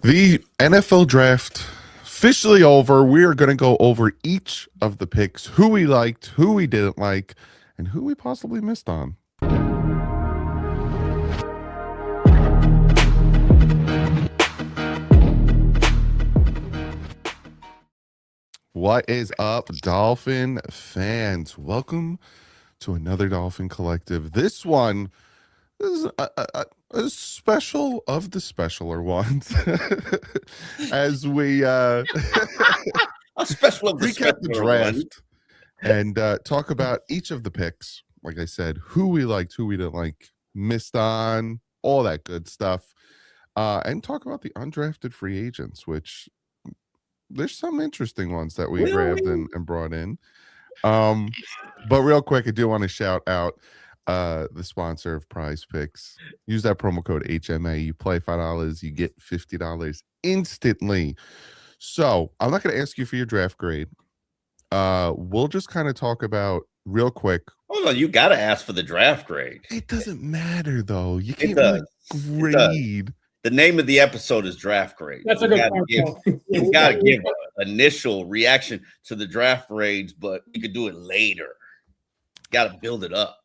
The NFL draft officially over. We are going to go over each of the picks, who we liked, who we didn't like, and who we possibly missed on. What is up, Dolphin fans? Welcome to another Dolphin Collective. This one is a special of the specialer ones. As we A special of the recap the draft and talk about each of the picks. Like I said, who we liked, who we didn't like, missed on, all that good stuff. And talk about the undrafted free agents, which there's some interesting ones that we grabbed and brought in. But real quick, I do want to shout out the sponsor of Prize Picks. Use that promo code HMA. You play $5, you get $50 instantly. So I'm not going to ask you for your draft grade. We'll just kind of talk about real quick. Oh no, you got to ask for the draft grade. It doesn't matter though. You can't really grade. The name of the episode is draft grade. That's a good point. You got to give an initial reaction to the draft grades, but you could do it later. Got to build it up.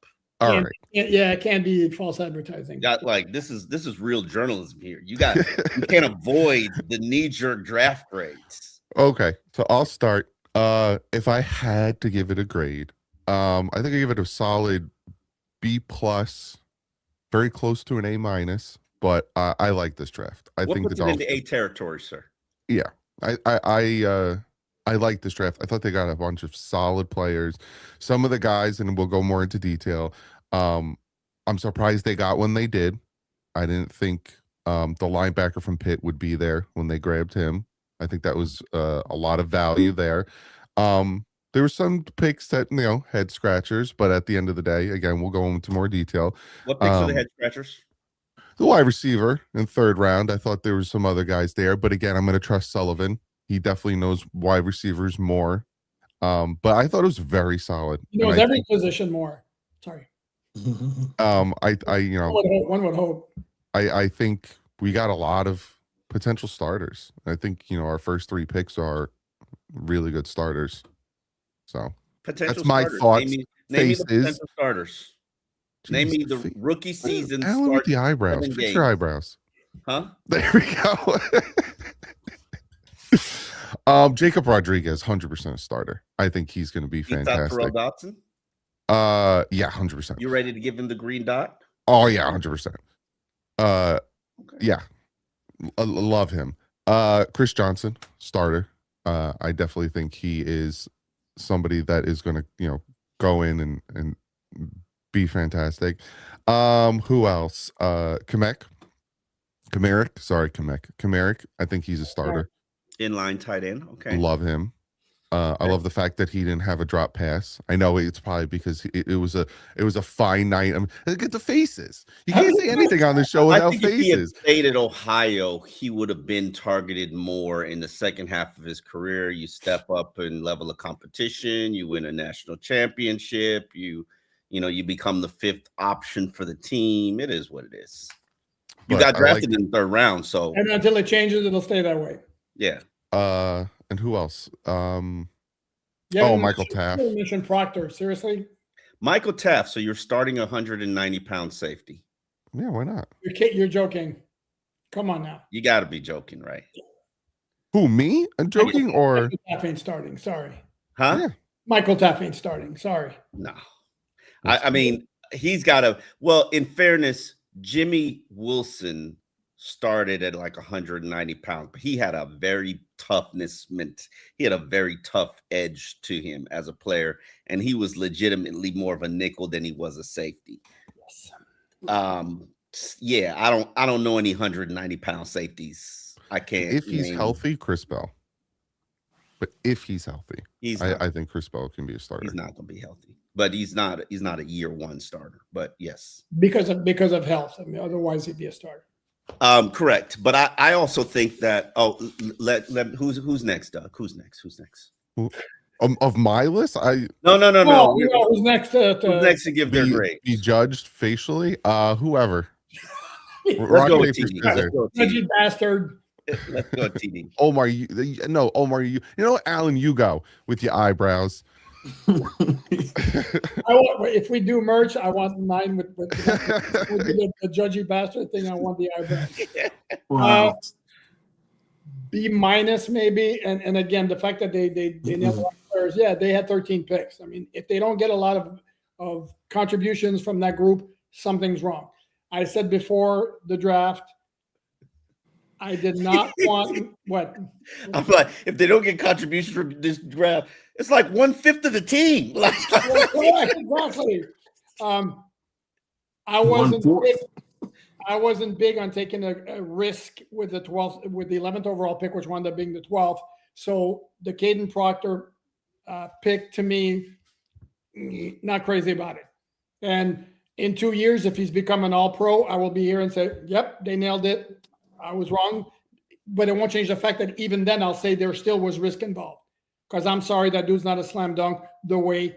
All right. Yeah, it can't be false advertising. This is real journalism here. You can't avoid the knee-jerk draft grades. Okay, so I'll start. If I had to give it a grade, I think I give it a solid B plus, very close to an A minus. But I like this draft. I think puts it into A territory, sir? Yeah, I like this draft. I thought they got a bunch of solid players. Some of the guys, and we'll go more into detail. I'm surprised they got when they did. I didn't think the linebacker from Pitt would be there when they grabbed him. I think that was a lot of value there. There were some picks that, head scratchers, but at the end of the day, again, we'll go into more detail. What picks are the head scratchers? The wide receiver in third round. I thought there were some other guys there, but again, I'm going to trust Sullivan. He definitely knows wide receivers more. But I thought it was very solid. He knows every position more. Sorry. One would hope. I think we got a lot of potential starters. I think our first three picks are really good starters. So that's my thoughts. Name me the potential starters. Name me the rookie season. I don't like the eyebrows. Fix your eyebrows. Huh? There we go. Jacob Rodriguez, 100% a starter. I think he's going to be fantastic. Terrell Dotson? Yeah, 100%. You ready to give him the green dot? Oh yeah, 100%. Okay. Yeah, love him. Chris Johnson, starter. I definitely think he is somebody that is going to go in and be fantastic. Who else? Kamarick. I think he's a starter. Inline tight end. Okay. Love him. I love the fact that he didn't have a drop pass. I know it's probably because it was a fine night. I mean, look at the faces. You can't say anything on the show without faces. If he had stayed at Ohio, he would have been targeted more in the second half of his career. You step up in level of competition. You win a national championship. You become the fifth option for the team. It is what it is. You got drafted in the third round, so and until it changes, it'll stay that way. Yeah. And who else? Michael Taft. Mission Proctor. Seriously? Michael Taft. So you're starting 190-pound safety. Yeah, why not? You're joking. Come on now. You got to be joking, right? Who, me? I'm joking, or Michael Taft ain't starting. Sorry. Huh? Yeah. Michael Taft ain't starting. Sorry. No. I mean, he's got to. Well, in fairness, Jimmy Wilson started at like 190 pounds, but he had a very he had a very tough edge to him as a player, and he was legitimately more of a nickel than he was a safety. Yeah, I don't know any 190-pound safties. I can't. If he's healthy, Chris Bell. But if he's healthy, I think Chris Bell can be a starter. He's not going to be healthy, but he's not a year one starter. But yes, because of health. I mean, otherwise he'd be a starter. Correct. But I also think that who's next, Doug? Who's next? Of my list, No. Who's next? Who's next to give their grade? Be judged facially. Whoever. Let's go with TV. Reggie bastard. Let's go, TD. Omar, Omar, you know what, Alan, you go with your eyebrows. If we do merch, I want mine with the judgy bastard thing. I want the eyebrows. Wow. B minus maybe, and again, the fact that they nailed a lot of players. Yeah, they had 13 picks. I mean, if they don't get a lot of contributions from that group, something's wrong. I said before the draft, I did not want what. I'm like, if they don't get contributions from this draft, it's like 1/5 of the team. Like, exactly. I wasn't big on taking a risk with the 12th, with the 11th overall pick, which wound up being the 12th. So the Caden Proctor pick, to me, not crazy about it. And in 2 years, if he's become an all-pro, I will be here and say, yep, they nailed it. I was wrong. But it won't change the fact that even then I'll say there still was risk involved. Because I'm sorry, that dude's not a slam dunk the way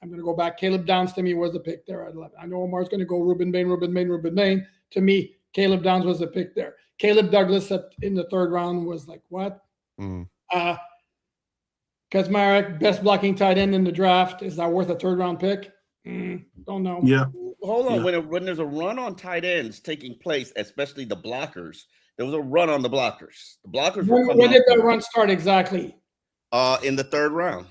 I'm going to go back. Caleb Downs to me was the pick there at 11. I know Omar's going to go Ruben Bain. To me, Caleb Downs was the pick there. Caleb Douglas in the 3rd round was like, what? Kazmarek, best blocking tight end in the draft. Is that worth a 3rd round pick? Don't know. Yeah. hold on. When there's a run on tight ends taking place, especially the blockers, there was a run on the blockers. The blockers were when did that run start exactly? In the 3rd round.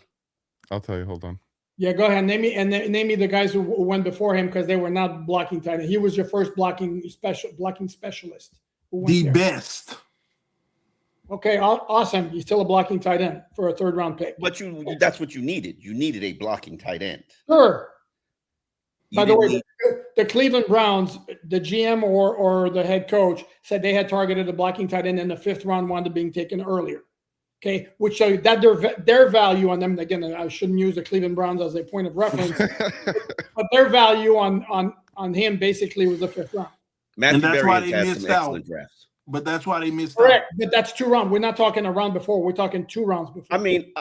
I'll tell you. Hold on. Yeah, go ahead. Name me the guys who went before him, because they were not blocking tight end. He was your first blocking specialist. The best. Okay, awesome. He's still a blocking tight end for a 3rd round pick. But that's what you needed. You needed a blocking tight end. Sure. By the way, the Cleveland Browns, the GM or the head coach said they had targeted a blocking tight end in the 5th round, wound up being taken earlier. Okay, which show you that their value on them. Again, I shouldn't use the Cleveland Browns as a point of reference, but their value on him basically was the 5th round. Matthew And that's Berry why has they had missed some out. excellent drafts. But that's why they missed Correct, out. but that's 2 rounds. We're not talking a round before. We're talking 2 rounds before. I mean,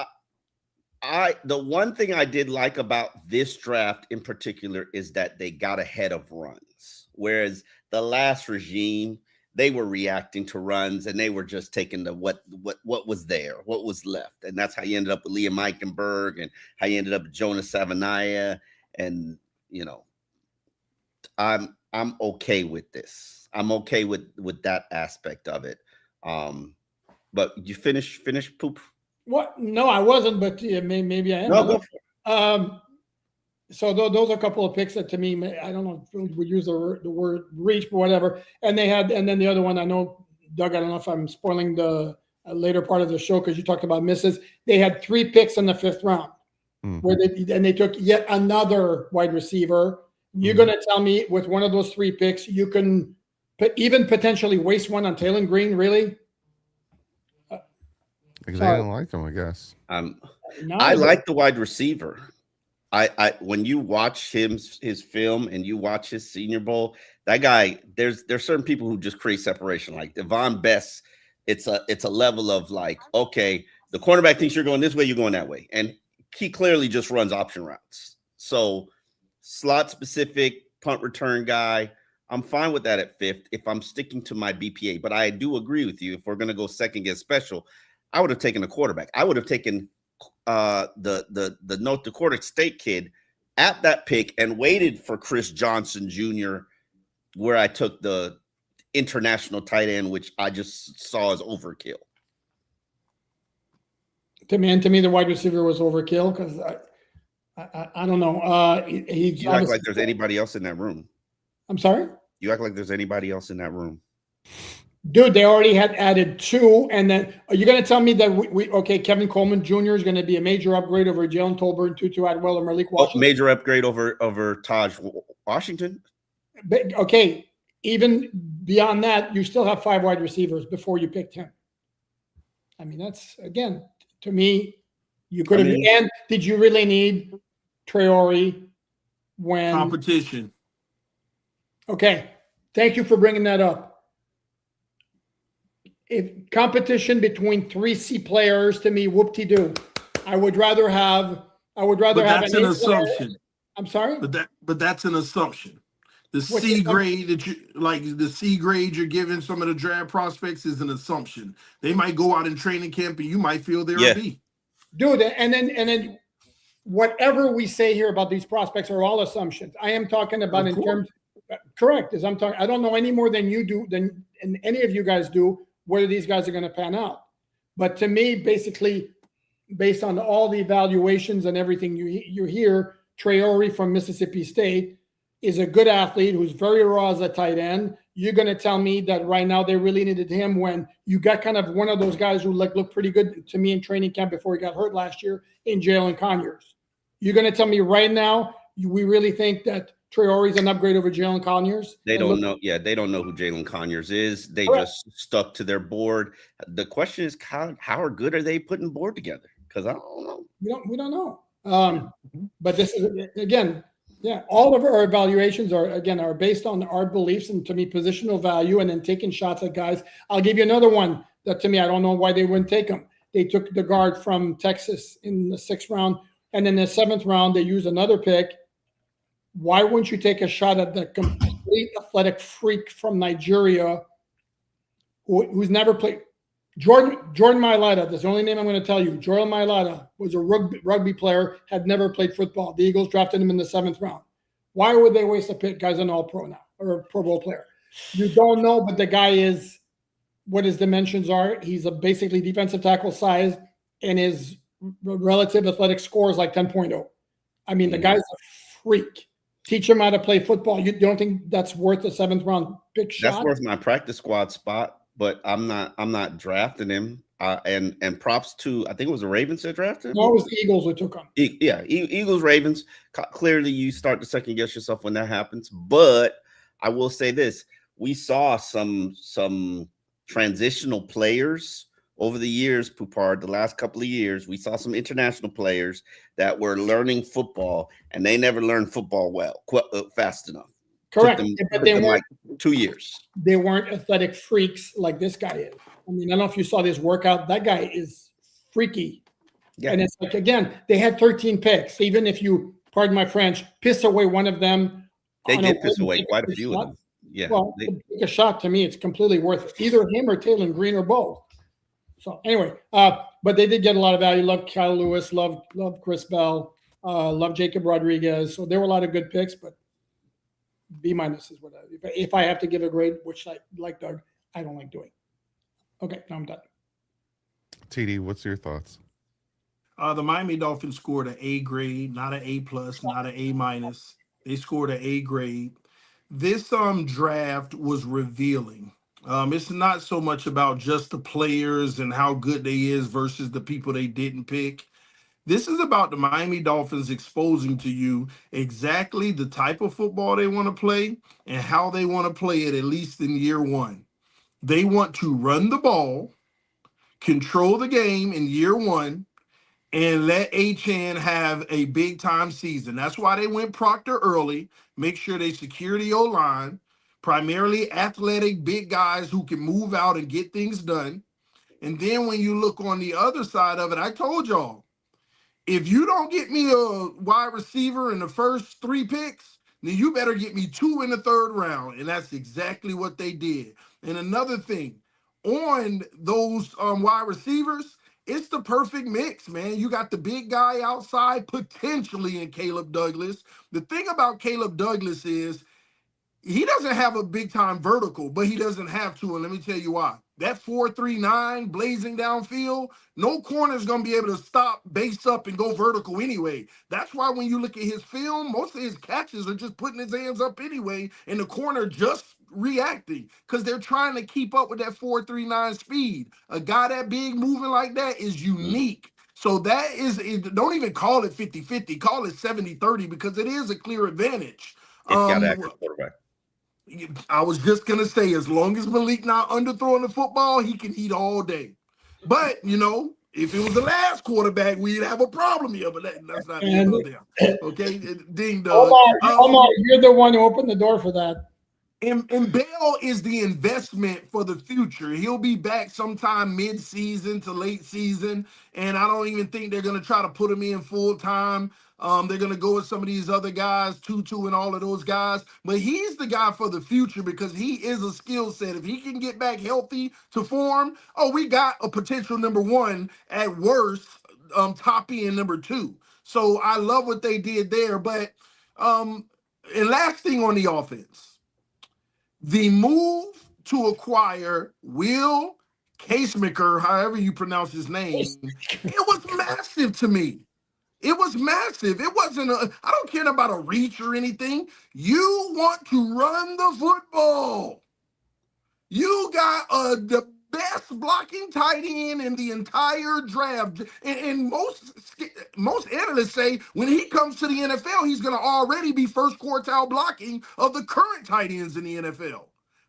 the one thing I did like about this draft in particular is that they got ahead of runs, whereas the last regime, they were reacting to runs and they were just taking the what was there, what was left, and that's how you ended up with Liam Eichenberg and how you ended up with Jonas Savaiinaea. And I'm okay with this. I'm okay with that aspect of it. But you finish poop. What? No, I wasn't, but yeah, maybe I am. No, go for it. So those are a couple of picks that, to me, I don't know if we would use the word reach, but whatever. And then the other one, I know, Doug, I don't know if I'm spoiling the later part of the show because you talked about misses. They had 3 picks in the 5th round, where they took yet another wide receiver. You're going to tell me with one of those 3 picks, you can even potentially waste one on Taylor Green, really? Because I don't like him, I guess. I like the wide receiver. I when you watch his film and you watch his Senior Bowl, that guy, there's certain people who just create separation. Like Devon Best, it's a level of like, okay, the cornerback thinks you're going this way, you're going that way, and he clearly just runs option routes. So slot specific punt return guy, I'm fine with that at 5th if I'm sticking to my BPA. But I do agree with you. If we're gonna go second get special, I would have taken a quarterback. I would have taken the North Dakota State kid at that pick and waited for Chris Johnson Jr., where I took the international tight end, which I just saw as overkill. To me, the wide receiver was overkill because I don't know. You act like there's anybody else in that room. I'm sorry? You act like there's anybody else in that room. Dude, they already had added 2, and then are you going to tell me that okay, Kevin Coleman Jr. is going to be a major upgrade over Jalen Tolbert, Tutu Atwell, or Malik Washington? Major upgrade over Taj Washington? But, okay, even beyond that, you still have 5 wide receivers before you picked him. I mean, that's, again, to me, you could have. And did you really need Traore when Competition? Okay, thank you for bringing that up. If competition between 3 C players, to me, whoop-de-doo. I would rather have. But that's an assumption. I'm sorry, but that's an assumption. The C grade that you like, the C grade you're giving some of the draft prospects is an assumption. They might go out in training camp and you might feel they're a B. Dude, and then whatever we say here about these prospects are all assumptions. I am talking about in terms, correct, as I'm talking, I don't know any more than you do, than and any of you guys do, whether these guys are going to pan out. But to me, basically, based on all the evaluations and everything you hear, Traore from Mississippi State is a good athlete who's very raw as a tight end. You're going to tell me that right now they really needed him when you got kind of one of those guys who looked pretty good to me in training camp before he got hurt last year in Jalen Conyers. You're going to tell me right now we really think that Traore is an upgrade over Jalen Conyers? They don't know. Yeah, they don't know who Jalen Conyers is. They just stuck to their board. The question is, how good are they putting board together? Because I don't know. We don't know. But this is, again, yeah, all of our evaluations are based on our beliefs and, to me, positional value, and then taking shots at guys. I'll give you another one that, to me, I don't know why they wouldn't take him. They took the guard from Texas in the 6th round, and in the 7th round, they used another pick. Why wouldn't you take a shot at the complete athletic freak from Nigeria who's never played? Jordan Mailata, that's the only name I'm going to tell you. Jordan Mailata was a rugby player, had never played football. The Eagles drafted him in the 7th round. Why would they waste a pick? Guy's an all-pro now, or a Pro Bowl player. You don't know, but the guy is what his dimensions are. He's a basically defensive tackle size, and his relative athletic score is like 10.0. I mean, the guy's a freak. Teach him how to play football. You don't think that's worth a 7th round pick shot? That's worth my practice squad spot. But I'm not drafting him. And props to, I think it was the Ravens that drafted him. No, it was the Eagles who took him. Eagles, Ravens. Clearly, you start to second guess yourself when that happens. But I will say this: we saw some transitional players over the years, Poupard. The last couple of years, we saw some international players that were learning football, and they never learned football fast enough. Correct. But they weren't like 2 years. They weren't athletic freaks like this guy is. I mean, I don't know if you saw this workout. That guy is freaky. Yeah. And it's like, again, they had 13 picks. Even if you, pardon my French, piss away one of them. They did piss away quite a few of them. Yeah. Well, take a shot, to me, it's completely worth it. Either him or Taylor Green or both. So anyway, but they did get a lot of value. Love Kyle Lewis, love Chris Bell, love Jacob Rodriguez. So there were a lot of good picks, but B- is what if I have to give a grade, which I like Doug, I don't like doing. Okay, now I'm done. TD, what's your thoughts? The Miami Dolphins scored an A grade, not an A+, not an A-. They scored an A grade. This draft was revealing. It's not so much about just the players and how good they is versus the people they didn't pick. This is about the Miami Dolphins exposing to you exactly the type of football they want to play and how they want to play it, at least in year one. They want to run the ball, control the game in year one, and let Achane have a big-time season. That's why they went Proctor early, make sure they secure the O-line, primarily athletic, big guys who can move out and get things done. And then when you look on the other side of it, I told y'all, if you don't get me a wide receiver in the first 3 picks, then you better get me 2 in the 3rd round. And that's exactly what they did. And another thing, on those wide receivers, it's the perfect mix, man. You got the big guy outside, potentially in Caleb Douglas. The thing about Caleb Douglas is he doesn't have a big-time vertical, but he doesn't have to, and let me tell you why. That 4.39 blazing downfield, no corner is going to be able to stop, base up, and go vertical anyway. That's why when you look at his film, most of his catches are just putting his hands up anyway, and the corner just reacting because they're trying to keep up with that 4.39 speed. A guy that big moving like that is unique. So that is, don't even call it 50-50, call it 70-30 because it is a clear advantage. It's got an accurate quarterback. I was just going to say, as long as Malik not underthrowing the football, he can eat all day. But, if it was the last quarterback, we'd have a problem here. But that's not the end of there. Okay? Ding dong. Omar, you're the one who opened the door for that. And Bell is the investment for the future. He'll be back sometime mid-season to late season, and I don't even think they're going to try to put him in full-time. They're going to go with some of these other guys, Tutu and all of those guys. But he's the guy for the future because he is a skill set. If he can get back healthy to form, we got a potential number one at worst, top end number two. So I love what they did there. But and last thing on the offense, the move to acquire Will Casemaker, however you pronounce his name, it was massive to me. It was massive. It wasn't I don't care about a reach or anything. You want to run the football. You got the best blocking tight end in the entire draft. And most analysts say when he comes to the NFL, he's going to already be first quartile blocking of the current tight ends in the NFL.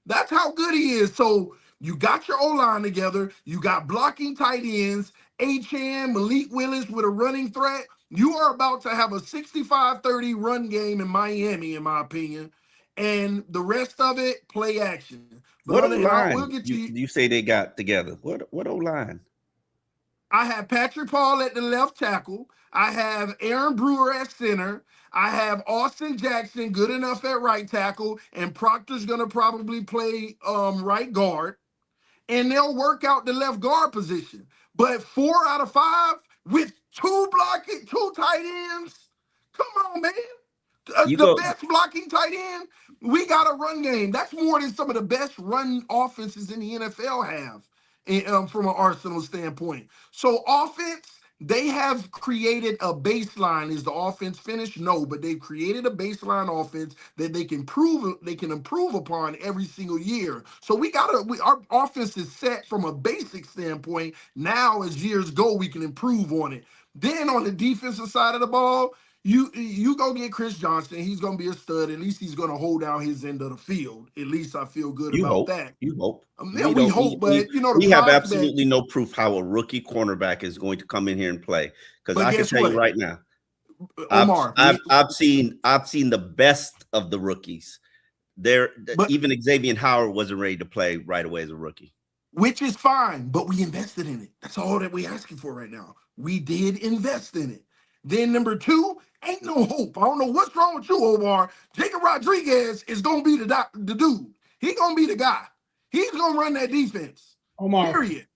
That's how good he is. So you got your O-line together. You got blocking tight ends, Achane, Malik Willis with a running threat. You are about to have a 65-30 run game in Miami, in my opinion. And the rest of it, play action. But what O-line we'll get to you say they got together? What O-line? I have Patrick Paul at the left tackle. I have Aaron Brewer at center. I have Austin Jackson good enough at right tackle, and Proctor's going to probably play right guard. And they'll work out the left guard position. But 4 out of 5 with two tight ends. Come on, man. The best blocking tight end. We got a run game. That's more than some of the best run offenses in the NFL have from an Arsenal standpoint. So offense, they have created a baseline. Is the offense finished? No, but they've created a baseline offense that they can improve upon every single year. So our offense is set from a basic standpoint. Now, as years go, we can improve on it. Then on the defensive side of the ball, you go get Chris Johnson. He's going to be a stud. At least he's going to hold down his end of the field. At least I feel good about that. You hope. We hope, but we have absolutely no proof how a rookie cornerback is going to come in here and play. Because I can tell you right now, Omar, I've seen the best of the rookies. Even Xavier Howard wasn't ready to play right away as a rookie. Which is fine, but we invested in it. That's all that we're asking for right now. We did invest in it. Then number 2, ain't no hope. I don't know what's wrong with you, Omar. Jacob Rodriguez is going to be the dude. He's going to be the guy. He's going to run that defense. Omar. Period.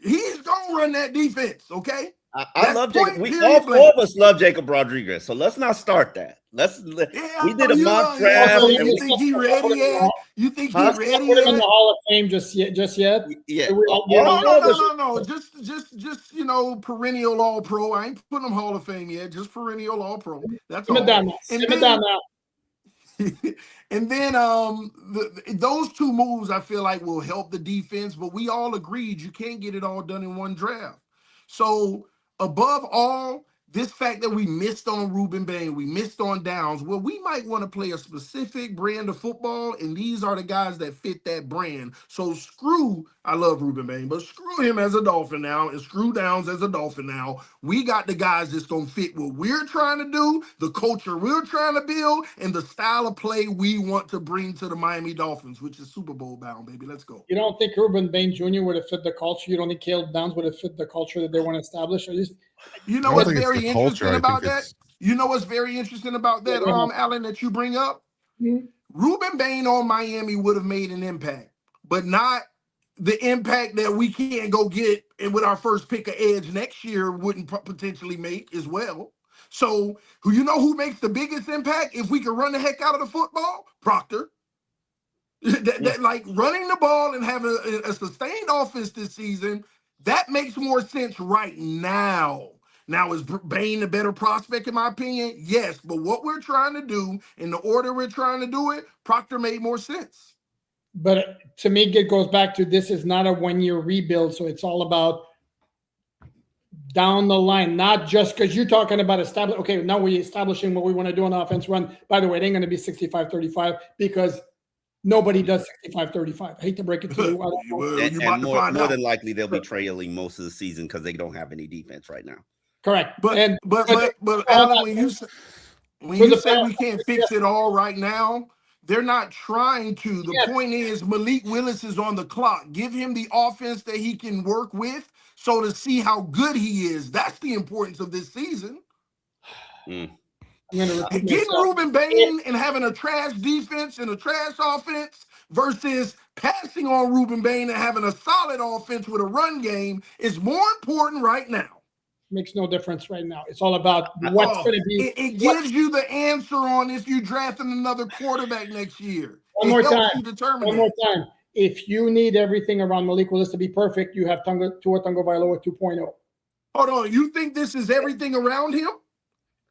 He's going to run that defense, okay? I love Jacob. All 4 of us love Jacob Rodriguez, so let's not start that. We did a mock draft. You think he ready yet? You think he ready yet? In the Hall of Fame just yet? Yeah. No. Just perennial All Pro. I ain't putting him Hall of Fame yet. Just perennial All Pro. That's all. And then those 2 moves I feel like will help the defense, but we all agreed you can't get it all done in one draft. So above all, this fact that we missed on Ruben Bain, we missed on Downs, well, we might want to play a specific brand of football, and these are the guys that fit that brand. So I love Ruben Bain, but screw him as a Dolphin now, and screw Downs as a Dolphin now. We got the guys that's going to fit what we're trying to do, the culture we're trying to build, and the style of play we want to bring to the Miami Dolphins, which is Super Bowl bound, baby. Let's go. You don't think Ruben Bain Jr. would have fit the culture? You don't think Caleb Downs would have fit the culture that they want to establish? You know what's very interesting about that? You know what's very interesting about that, Alan, that you bring up? Mm-hmm. Ruben Bain on Miami would have made an impact, but not the impact that we can't go get and with our first pick of edge next year wouldn't potentially make as well. So who makes the biggest impact if we can run the heck out of the football? Proctor. That like running the ball and having a sustained offense this season, that makes more sense right now. Now, is Bain a better prospect, in my opinion? Yes, but what we're trying to do, in the order we're trying to do it, Proctor made more sense. But to me, it goes back to this is not a one-year rebuild, so it's all about down the line, not just because you're talking about okay, now we're establishing what we want to do on the offense run. By the way, it ain't going to be 65-35 because nobody does 65-35. I hate to break it to you. And more than likely, they'll be trailing most of the season because they don't have any defense right now. Correct. But Alan, when you say we can't fix it all right now, they're not trying to. The point is Malik Willis is on the clock. Give him the offense that he can work with so to see how good he is. That's the importance of this season. Mm. I'm going to repeat Getting myself. Ruben Bain and having a trash defense and a trash offense versus passing on Ruben Bain and having a solid offense with a run game is more important right now. Makes no difference right now. It's all about what's going to be. It gives you the answer on if you drafting another quarterback next year. One more time. You determine One more time. If you need everything around Malik Willis to be perfect, you have Tua Tagovailoa 2.0. Hold on. You think this is everything around him?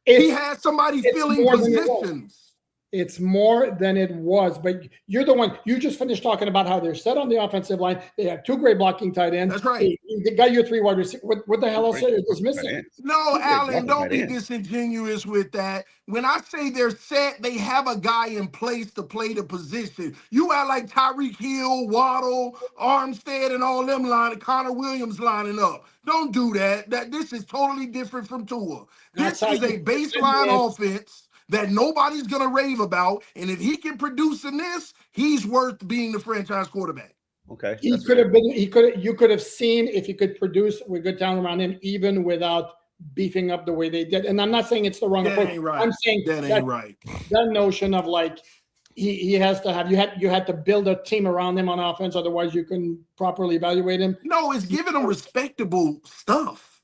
He has somebody filling positions. It's more than it was, but you're the one. You just finished talking about how they're set on the offensive line. They have 2 great blocking tight ends. That's right. They got your 3 wide receivers. What the hell else is missing? No, Alan, don't be disingenuous with that. When I say they're set, they have a guy in place to play the position. You act like Tyreek Hill, Waddle, Armstead, and all them Connor Williams lining up. Don't do that. This is totally different from Tua. This is a baseline offense that nobody's going to rave about. And if he can produce in this, he's worth being the franchise quarterback. Okay. You could have seen if he could produce with good talent around him, even without beefing up the way they did. And I'm not saying it's the wrong approach. Right. I'm saying that ain't right. That notion of like, he has to have, you had to build a team around him on offense. Otherwise you couldn't properly evaluate him. No, it's giving him respectable stuff.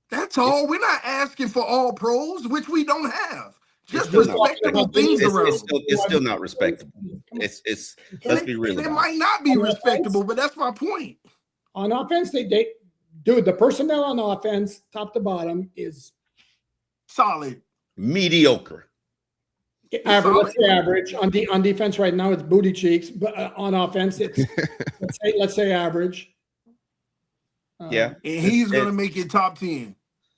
That's all. We're not asking for all pros, which we don't have. Just respectable things around. It's still not respectable. It's let's be real. It might not be respectable, but that's my point. On offense, dude, the personnel on offense, top to bottom, is solid. Mediocre. Average. Let's say average. On defense right now, it's booty cheeks. But on offense, it's let's say average. Yeah, and he's gonna make it top 10.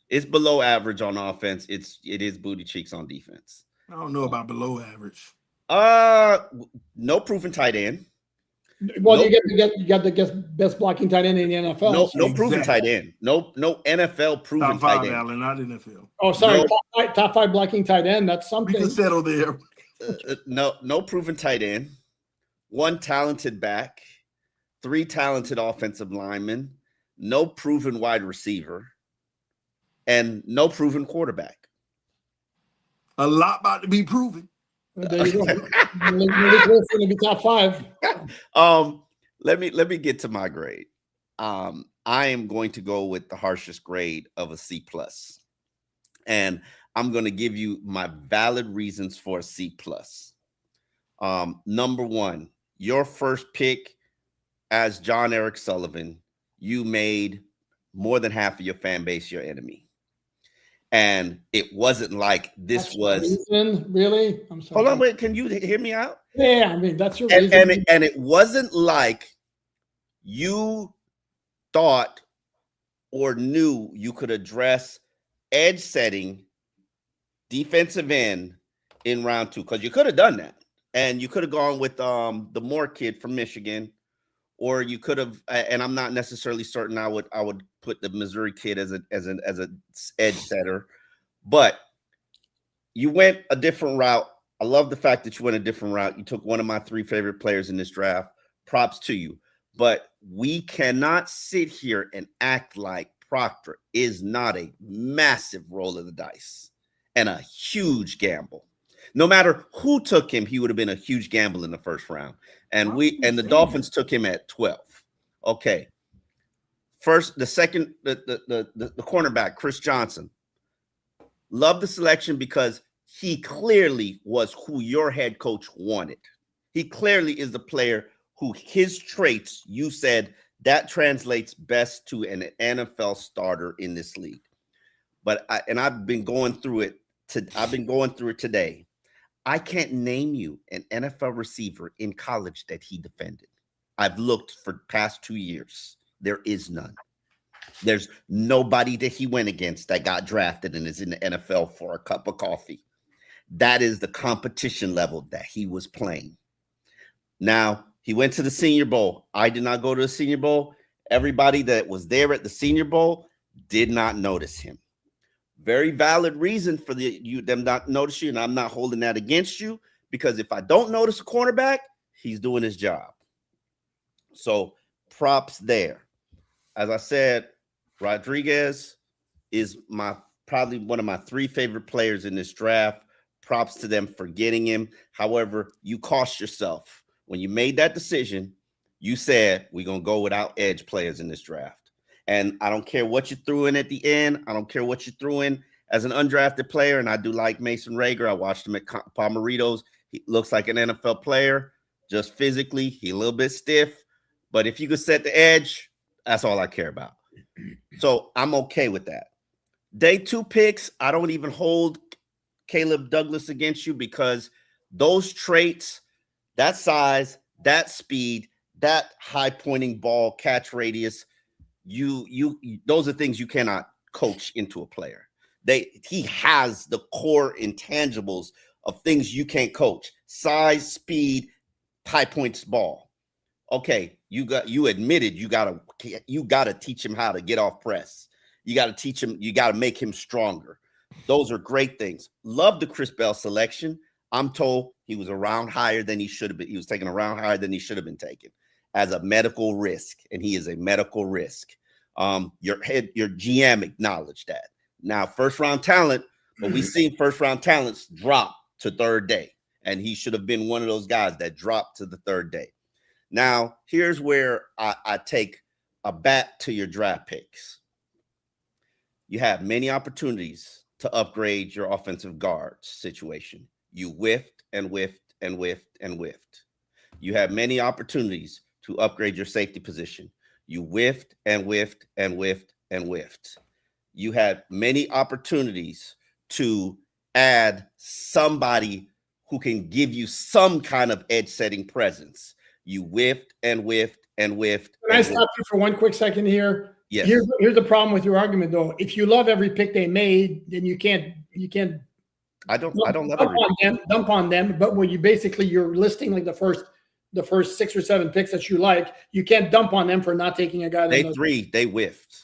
It's below average on offense. It is booty cheeks on defense. I don't know about below average. No proven tight end. Well, you got the best blocking tight end in the NFL. No proven tight end. No NFL proven top 5, tight end. Allen, not NFL. Oh, sorry, top 5 blocking tight end. That's something. We can settle there. No proven tight end. 1 talented back. 3 talented offensive linemen. No proven wide receiver. And no proven quarterback. A lot about to be proven. There you go. Malik Willis going to be top 5. Let me get to my grade. I am going to go with the harshest grade of a C+. And I'm going to give you my valid reasons for a C+. Number 1, your first pick as John Eric Sullivan, you made more than half of your fan base your enemy. And it wasn't like this was really. I'm sorry. Hold on, wait. Can you hear me out? Yeah, I mean that's your reason. And it wasn't like you thought or knew you could address edge setting defensive end in round 2, because you could have done that, and you could have gone with the Moore kid from Michigan, or you could have. And I'm not necessarily certain I would put the Missouri kid as an edge setter, but you went a different route. I love the fact that you went a different route. You took one of my 3 favorite players in this draft. Props to you. But we cannot sit here and act like Proctor is not a massive roll of the dice and a huge gamble. No matter who took him, he would have been a huge gamble in the first round. And the Dolphins took him at 12. Okay. First, the second, the cornerback, Chris Johnson. Love the selection because he clearly was who your head coach wanted. He clearly is the player who his traits, you said, that translates best to an NFL starter in this league. But I've been going through it. I've been going through it today. I can't name you an NFL receiver in college that he defended. I've looked for past 2 years. There is none. There's nobody that he went against that got drafted and is in the NFL for a cup of coffee. That is the competition level that he was playing. Now, he went to the Senior Bowl. I did not go to the Senior Bowl. Everybody that was there at the Senior Bowl did not notice him. Very valid reason for them not notice you, and I'm not holding that against you, because if I don't notice a cornerback, he's doing his job. So props there. As I said, Rodriguez is my probably one of my 3 favorite players in this draft. Props to them for getting him. However, you cost yourself. When you made that decision, you said, we're going to go without edge players in this draft. And I don't care what you threw in at the end. I don't care what you threw in as an undrafted player. And I do like Mason Rager. I watched him at Palmeritos. He looks like an NFL player, just physically. He's a little bit stiff. But if you could set the edge, that's all I care about. So I'm okay with that. Day 2 picks, I don't even hold Caleb Douglas against you, because those traits, that size, that speed, that high pointing ball, catch radius, those are things you cannot coach into a player. He has the core intangibles of things you can't coach: size, speed, high points ball. Okay, you admitted you gotta teach him how to get off press. You got to teach him, you got to make him stronger. Those are great things. Love the Chris Bell selection. I'm told he was a round higher than he should have been. He was taken a round higher than he should have been taken as a medical risk, and he is a medical risk. Your GM acknowledged that. Now, first round talent, but we've seen first round talents drop to 3rd day, and he should have been one of those guys that dropped to the 3rd day. Now, here's where I take a bat to your draft picks. You have many opportunities to upgrade your offensive guard situation. You whiffed and whiffed and whiffed and whiffed. You have many opportunities to upgrade your safety position. You whiffed and whiffed and whiffed and whiffed. You had many opportunities to add somebody who can give you some kind of edge setting presence. You whiffed and whiffed and whiffed. Can I stop you for one quick second here? Yes. Here's the problem with your argument, though. If you love every pick they made, then you can't. I don't love dump on them. But when you're listing like the first 6 or 7 picks that you like, you can't dump on them for not taking a guy. Day 3, they whiffed.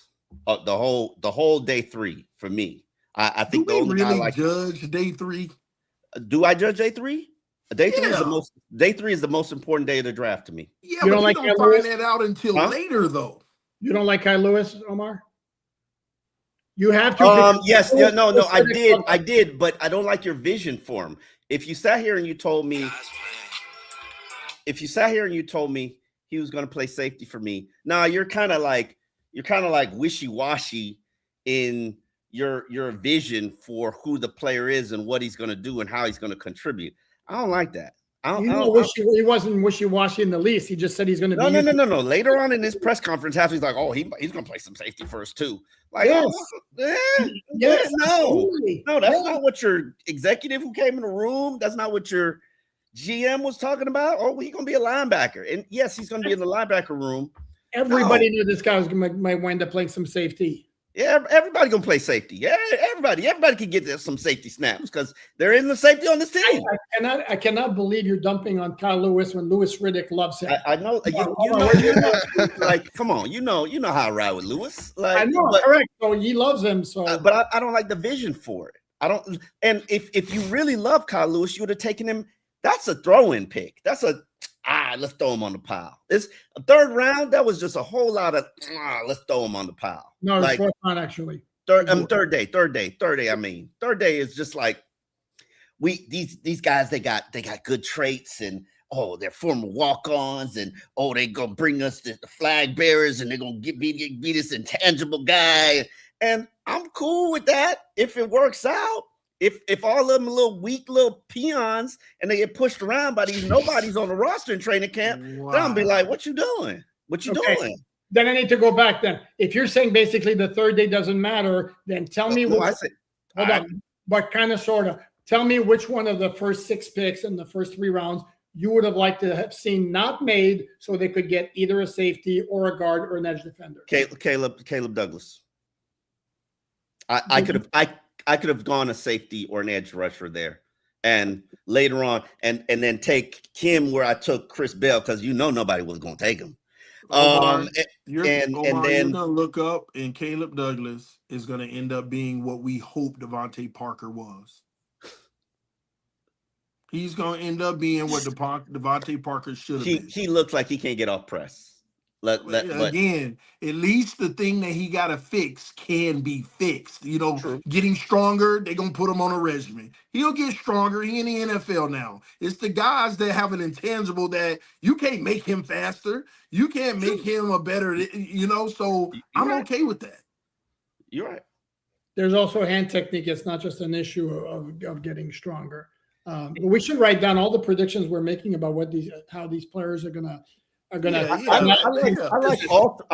The whole day 3 for me. I think do the we only really guy like judge day 3. Do I judge day 3? Day 3 is the most. Day 3 is the most important day of the draft to me. Yeah, but you don't find that out until later, though. You don't like Kyle Lewis, Omar? You have to. Yes, yeah, no, I did, but I don't like your vision for him. If you sat here and you told me, he was going to play safety for me, nah, you're kind of like wishy-washy in your vision for who the player is and what he's going to do and how he's going to contribute. I don't like that. He wasn't wishy-washy in the least. He just said he's going to be. No. Later on in his press conference, he's like, "Oh, he's going to play some safety first too." Like, yes, no, that's not what your executive who came in the room. That's not what your GM was talking about. Oh, he's going to be a linebacker, and yes, he's going to be in the linebacker room. Everybody knew this guy might wind up playing some safety. Yeah, everybody gonna play safety. Yeah, everybody can get some safety snaps because they're in the safety on this team. I cannot believe you're dumping on Kyle Lewis when Louis Riddick loves him. I know. Like, come on, you know how I ride with Lewis. Like, I know, correct. So he loves him. So, but I don't like the vision for it. I don't. And if you really love Kyle Lewis, you would have taken him. That's a throw-in pick. That's let's throw him on the pile. It's a 3rd round. That was just a whole lot of let's throw him on the pile. No, it's 4th round actually. Third day. I mean, 3rd day is just like these guys. They got good traits, and they're former walk-ons, and they gonna bring us the flag bearers, and they're gonna be this intangible guy. And I'm cool with that if it works out. If all of them are weak little peons and they get pushed around by these nobodies on the roster in training camp, then I'll be like, what you doing? What you doing? Then I need to go back then. If you're saying basically the 3rd day doesn't matter, then tell me hold on, but kind of sort of tell me which one of the first 6 picks in the first 3 rounds you would have liked to have seen not made so they could get either a safety or a guard or an edge defender. Caleb Douglas. I could have gone a safety or an edge rusher there, and later on, and then take Kim where I took Chris Bell because nobody was going to take him. You're going to look up, and Caleb Douglas is going to end up being what we hope Devontae Parker was. He's going to end up being what Devontae Parker should have been. He looks like he can't get off press. Again, at least the thing that he got to fix can be fixed. You know, True. getting stronger, they're going to put him on a regimen. He'll get stronger. He in the NFL now. It's the guys that have an intangible that you can't make him faster. You can't make him a better, you know, so I'm right. okay with that. You're right. There's also hand technique. It's not just an issue of getting stronger. But we should write down all the predictions we're making about how these players are gonna. I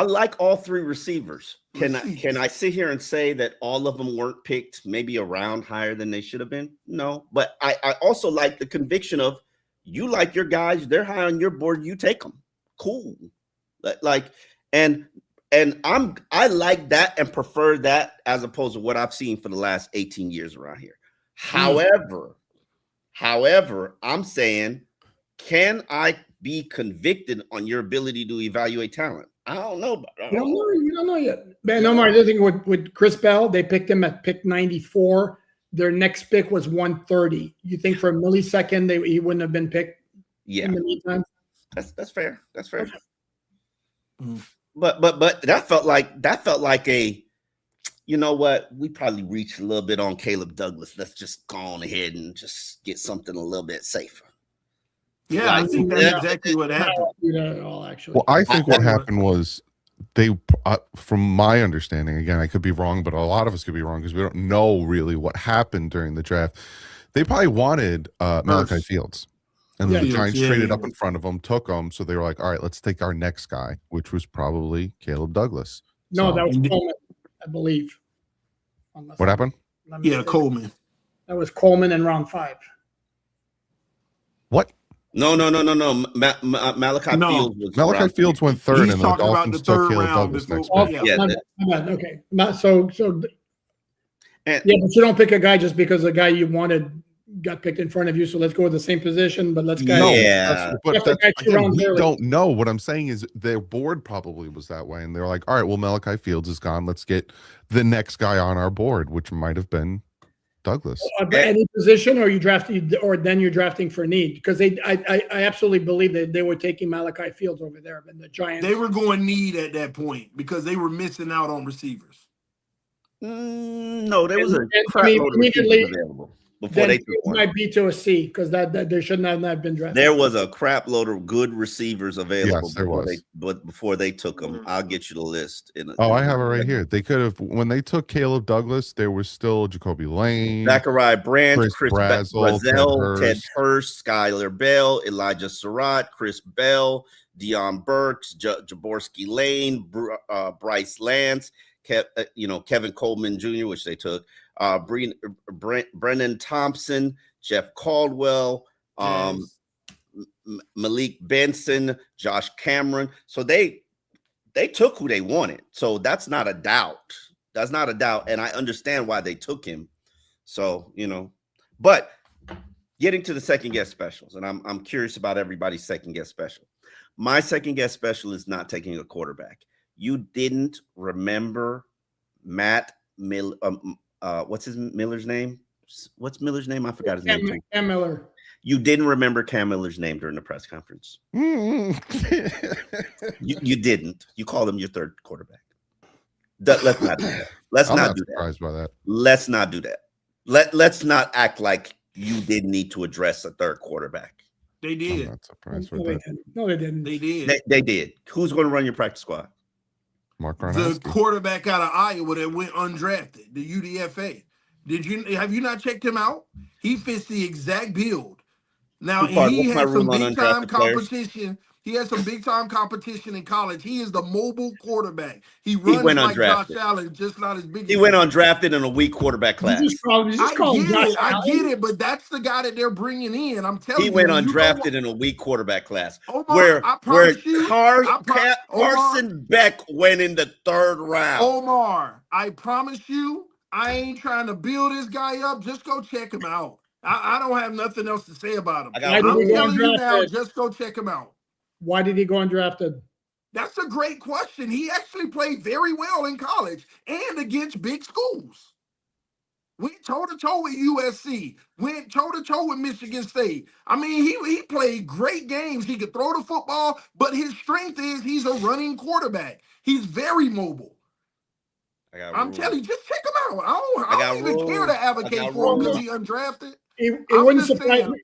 like all three receivers. Can I sit here and say that all of them weren't picked maybe a round higher than they should have been? No, but I also like the conviction of you like your guys. They're high on your board. You take them. Cool. I like that and prefer that as opposed to what I've seen for the last 18 years around here. However, I'm saying, can I be convicted on your ability to evaluate talent? I don't know. You don't know yet. Man, no more. The thing with Chris Bell, they picked him at pick 94. Their next pick was 130. You think for a millisecond he wouldn't have been picked? Yeah. In the meantime, that's fair. That's fair. Mm. But that felt like a, you know what? We probably reached a little bit on Caleb Douglas. Let's just go on ahead and just get something a little bit safer. Yeah, I think that's exactly what happened. Well, I think what happened was they, from my understanding, again, I could be wrong, but a lot of us could be wrong because we don't know really what happened during the draft. They probably wanted Malachi Fields. And the Giants traded up in front of them, took them. So they were like, all right, let's take our next guy, which was probably Caleb Douglas. No, that was Coleman, I believe. What happened? Yeah, Coleman. That was Coleman in round 5. What? No. Malachi Fields was Malachi Fields went third, He's and the Dolphins took Caleb Douglas before, next pick. Okay. So but you don't pick a guy just because the guy you wanted got picked in front of you. So let's go with the same position, but let's go. We don't know. What I'm saying is their board probably was that way, and they're like, all right, well, Malachi Fields is gone. Let's get the next guy on our board, which might have been Douglas. Any position, or then you're drafting for need, because I absolutely believe that they were taking Malachi Fields over there, and the Giants. They were going need at that point because they were missing out on receivers. No, there was a crap load of receivers available before they took one. Might be to a C because that there should not have been drafted. There was a crap load of good receivers available. Yes, there was. Before they took them. I'll get you the list. I have it right here. They could have, when they took Caleb Douglas, there was still Jacoby Lane, Zachariah Branch, Chris Brazzell, Ted Hurst, Skylar Bell, Elijah Surratt, Chris Bell, Deion Burks, Jaborski Lane, Bryce Lance, Kevin Coleman Jr., which they took, Brennan Thompson, Jeff Caldwell, Malik Benson, Josh Cameron. So they took who they wanted. So that's not a doubt. That's not a doubt. And I understand why they took him. So, but getting to the second guest specials, and I'm curious about everybody's second guest special. My second guest special is not taking a quarterback. You didn't remember Matt Miller. What's Miller's name? What's Miller's name? I forgot his name. Cam Miller. You didn't remember Cam Miller's name during the press conference. You didn't. You called him your third quarterback. Let's not do that. Let's not do that. Surprised by that. Let's not do that. Let's not act like you didn't need to address a third quarterback. They did. I'm not surprised with that. No, they didn't. They did. They did. Who's going to run your practice squad? Mark The Arnowski. quarterback out of Iowa that went undrafted, the UDFA. Have you not checked him out? He fits the exact build. Now, and he had some big time competition. He had some big time competition in college. He is the mobile quarterback. He runs like Josh Allen, just not as big. He went undrafted in a weak quarterback class. I get it, but that's the guy that they're bringing in. I'm telling you. He went undrafted in a weak quarterback class. Omar, where Carson Beck went in the third round. Omar, I promise you, I ain't trying to build this guy up. Just go check him out. I don't have nothing else to say about him. I'm telling you now, just go check him out. Why did he go undrafted? That's a great question. He actually played very well in college and against big schools. Went toe-to-toe with USC. Went toe-to-toe with Michigan State. I mean, he played great games. He could throw the football, but his strength is he's a running quarterback. He's very mobile. I'm telling you, just check him out. I don't even care to advocate for him because he undrafted. It wouldn't surprise me.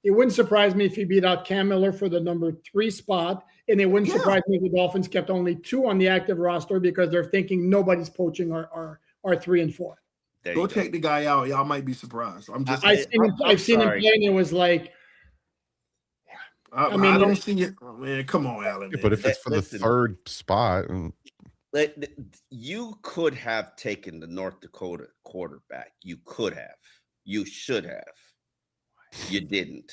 It wouldn't surprise me if he beat out Cam Miller for the number 3 spot. And it wouldn't surprise me if the Dolphins kept only 2 on the active roster because they're thinking nobody's poaching our 3 and 4. Go check the guy out. Y'all might be surprised. I've seen him play, and it was like, I don't see it. Oh, man, come on, Alan. Yeah, but if it's for the 3rd spot, you could have taken the North Dakota quarterback. You could have. You should have. You didn't.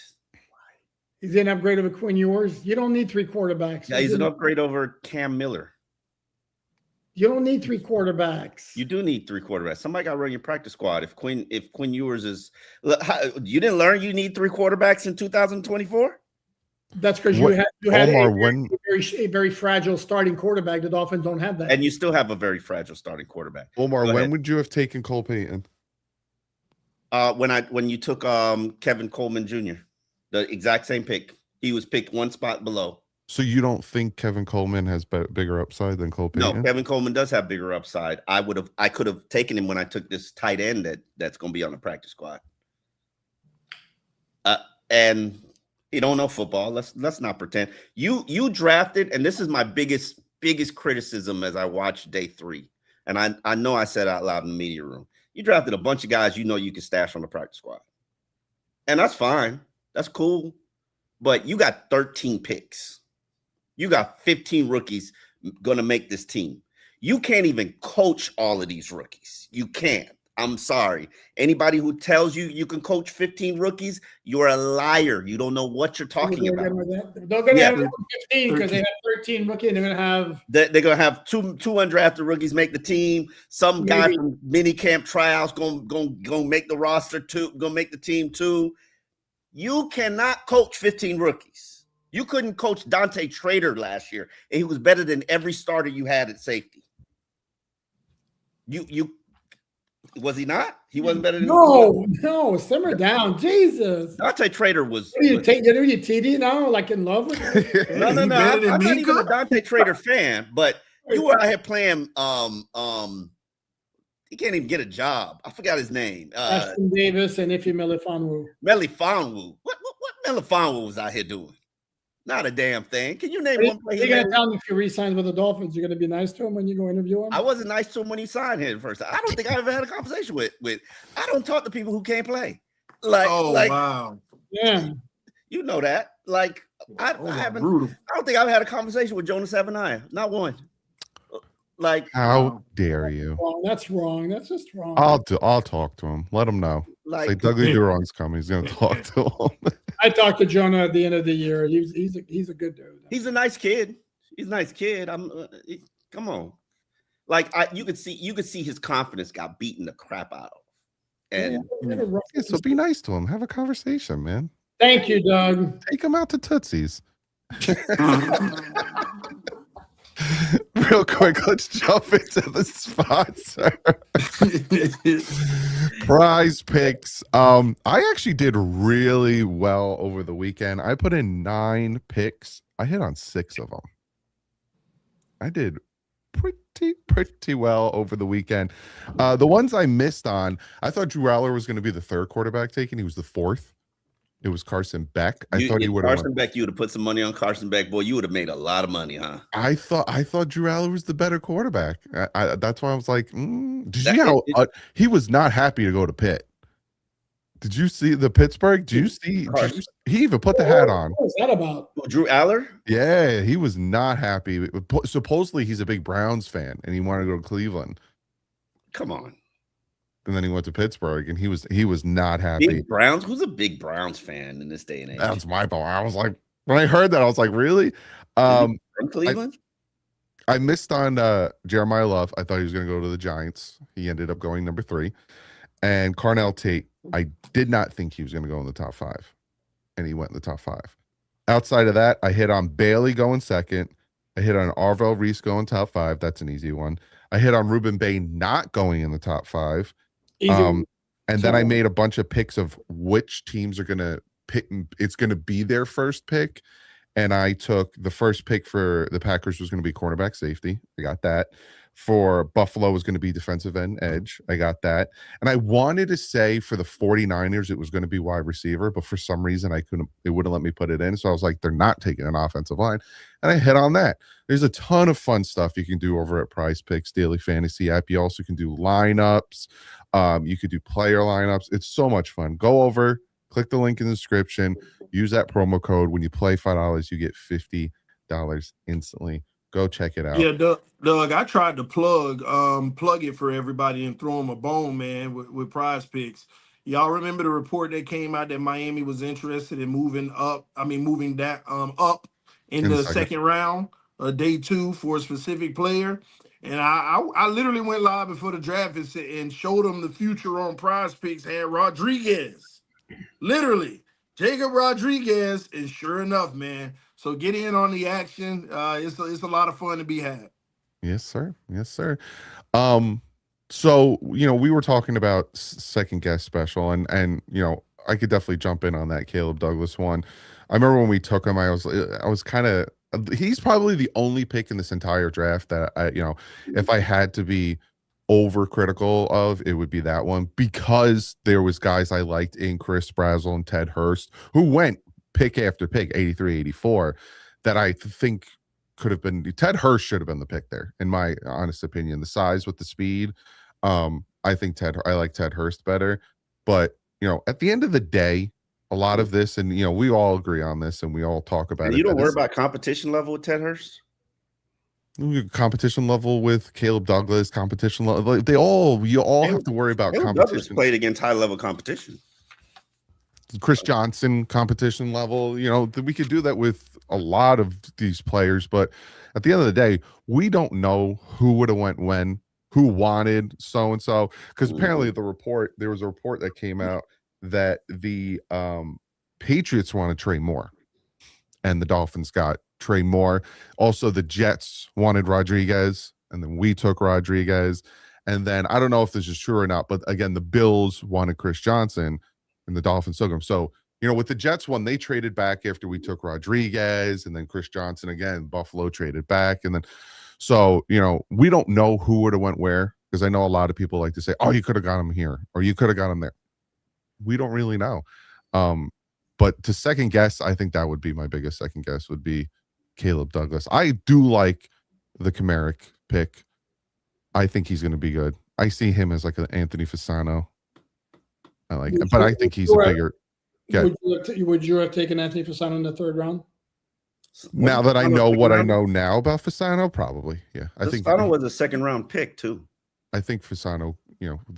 He's an upgrade over Quinn Ewers. You don't need 3 quarterbacks. Yeah, he's an upgrade over Cam Miller. You don't need 3 quarterbacks. You do need 3 quarterbacks. Somebody got to run your practice squad. If Quinn Ewers is, you didn't learn you need 3 quarterbacks in 2024. That's because you had a very fragile starting quarterback. The Dolphins don't have that, and you still have a very fragile starting quarterback. Omar, when would you have taken Cole Payton? When you took Kevin Coleman Jr., the exact same pick. He was picked 1 spot below. So you don't think Kevin Coleman has bigger upside than Cole Payton? No, Kevin Coleman does have bigger upside. I could have taken him when I took this tight end that's going to be on the practice squad. And you don't know football. Let's not pretend. You drafted, and this is my biggest criticism as I watched day 3. And I know I said out loud in the media room. You drafted a bunch of guys you know you can stash on the practice squad. And that's fine. That's cool. But you got 13 picks. You got 15 rookies going to make this team. You can't even coach all of these rookies. You can't. I'm sorry. Anybody who tells you you can coach 15 rookies, you're a liar. You don't know what you're talking about. They're going to have 15 because they have 13 rookies. They're going to have they're going to have two undrafted rookies make the team. Some guy from mini camp tryouts going to make the roster too. Going to make the team too. You cannot coach 15 rookies. You couldn't coach Dante Trader last year, and he was better than every starter you had at safety. You was he not? He wasn't better than no. Simmer down, Jesus. Dante Trader was. You TD now, like in love with him? No. I'm not even a Dante Trader fan, but you were out here playing. He can't even get a job. I forgot his name. Ashton Davis and Ife Melifonwu. What Melifonwu was out here doing? Not a damn thing. Can you name one player? You're going to tell him if he resigns with the Dolphins, you're going to be nice to him when you go interview him? I wasn't nice to him when he signed here first. I don't think I ever had a conversation with. I don't talk to people who can't play. Wow. Yeah. You know that. Like, I haven't. Brutal. I don't think I've had a conversation with Jonas Avenaya. Not one. Like, how dare you? That's wrong. That's just wrong. I'll talk to him. Let him know. Like Dougie Durong's coming. He's gonna talk to him. I talked to Jonah at the end of the year. He's a good dude. He's a nice kid. He's a nice kid. Come on. Like you could see his confidence got beaten the crap out of. And so be nice to him. Have a conversation, man. Thank you, Doug. Take him out to Tootsie's. Real quick, let's jump into the sponsor. Prize Picks. I actually did really well over the weekend. I put in 9 picks. I hit on 6 of them. I did pretty well over the weekend. The ones I missed on, I thought Drew Aller was going to be the 3rd quarterback taken. He was the 4th. It was Carson Beck. I thought he would have. Carson Beck, you would have put some money on Carson Beck. Boy, you would have made a lot of money, huh? I thought Drew Aller was the better quarterback. That's why I was like, did you see how he was not happy to go to Pitt? Did you see the Pittsburgh? Did you see? He even put the hat on. What was that about? Drew Aller? Yeah, he was not happy. Supposedly, he's a big Browns fan, and he wanted to go to Cleveland. Come on. And then he went to Pittsburgh, and he was not happy. Big Browns? Who's a big Browns fan in this day and age? That's my ball. I was like, when I heard that, I was like, really? From Cleveland? I missed on Jeremiah Love. I thought he was going to go to the Giants. He ended up going number 3. And Carnell Tate, I did not think he was going to go in the top 5. And he went in the top 5. Outside of that, I hit on Bailey going 2nd. I hit on Arvell Reese going top 5. That's an easy one. I hit on Ruben Bay not going in the top 5. Easy. And then I made a bunch of picks of which teams are going to pick. It's going to be their first pick. And I took the first pick for the Packers was going to be cornerback safety. I got that. For Buffalo was going to be defensive end edge. I got that. And I wanted to say for the 49ers, it was going to be wide receiver, but for some reason it wouldn't let me put it in. So I was like, they're not taking an offensive line. And I hit on that. There's a ton of fun stuff you can do over at Prize Picks Daily Fantasy app. You also can do lineups. You could do player lineups. It's so much fun. Go over, click the link in the description, use that promo code. When you play $5, you get $50 instantly. Go check it out. Yeah, Doug, I tried to plug it for everybody and throw them a bone, man, with Prize Picks. Y'all remember the report that came out that Miami was interested in moving up in the second round, day 2 for a specific player. And I literally went live before the draft and showed them the future on Prize Picks had Rodriguez. Literally, Jacob Rodriguez, and sure enough, man. So get in on the action. It's a lot of fun to be had. Yes, sir. Yes, sir. So we were talking about second guest special, and I could definitely jump in on that Caleb Douglas one. I remember when we took him, I was kind of. He's probably the only pick in this entire draft that if I had to be overcritical of, it would be that one, because there was guys I liked in Chris Brazzell and Ted Hurst who went pick after pick, 83, 84, that I think could have been. Ted Hurst should have been the pick there, in my honest opinion. The size with the speed, I think I like Ted Hurst better. But at the end of the day, a lot of this, and we all agree on this, and we all talk about it. You don't worry about competition level with Ted Hurst? Competition level with Caleb Douglas, competition level. You all have to worry about Caleb competition. Douglas played against high level competition. Chris Johnson, competition level. We could do that with a lot of these players, but at the end of the day, we don't know who would have went when, who wanted so and so. Because apparently there was a report that came out that the Patriots want to trade more, and the Dolphins got Trey Moore. Also, the Jets wanted Rodriguez, and then we took Rodriguez. And then I don't know if this is true or not, but again, the Bills wanted Chris Johnson, and the Dolphins took him. So, with the Jets one, they traded back after we took Rodriguez, and then Chris Johnson again. Buffalo traded back, and then so we don't know who would have went where, because I know a lot of people like to say, "Oh, you could have got him here, or you could have got him there." We don't really know. But to second guess, I think that would be my biggest second guess, would be Caleb Douglas. I do like the Kamarick pick. I think he's going to be good. I see him as like an Anthony Fasano. I like it, but I think he's a bigger. Would you have taken Anthony Fasano in the 3rd round? Now that I know what I know now about Fasano, probably, yeah. I think Fasano was a 2nd round pick too. I think Fasano,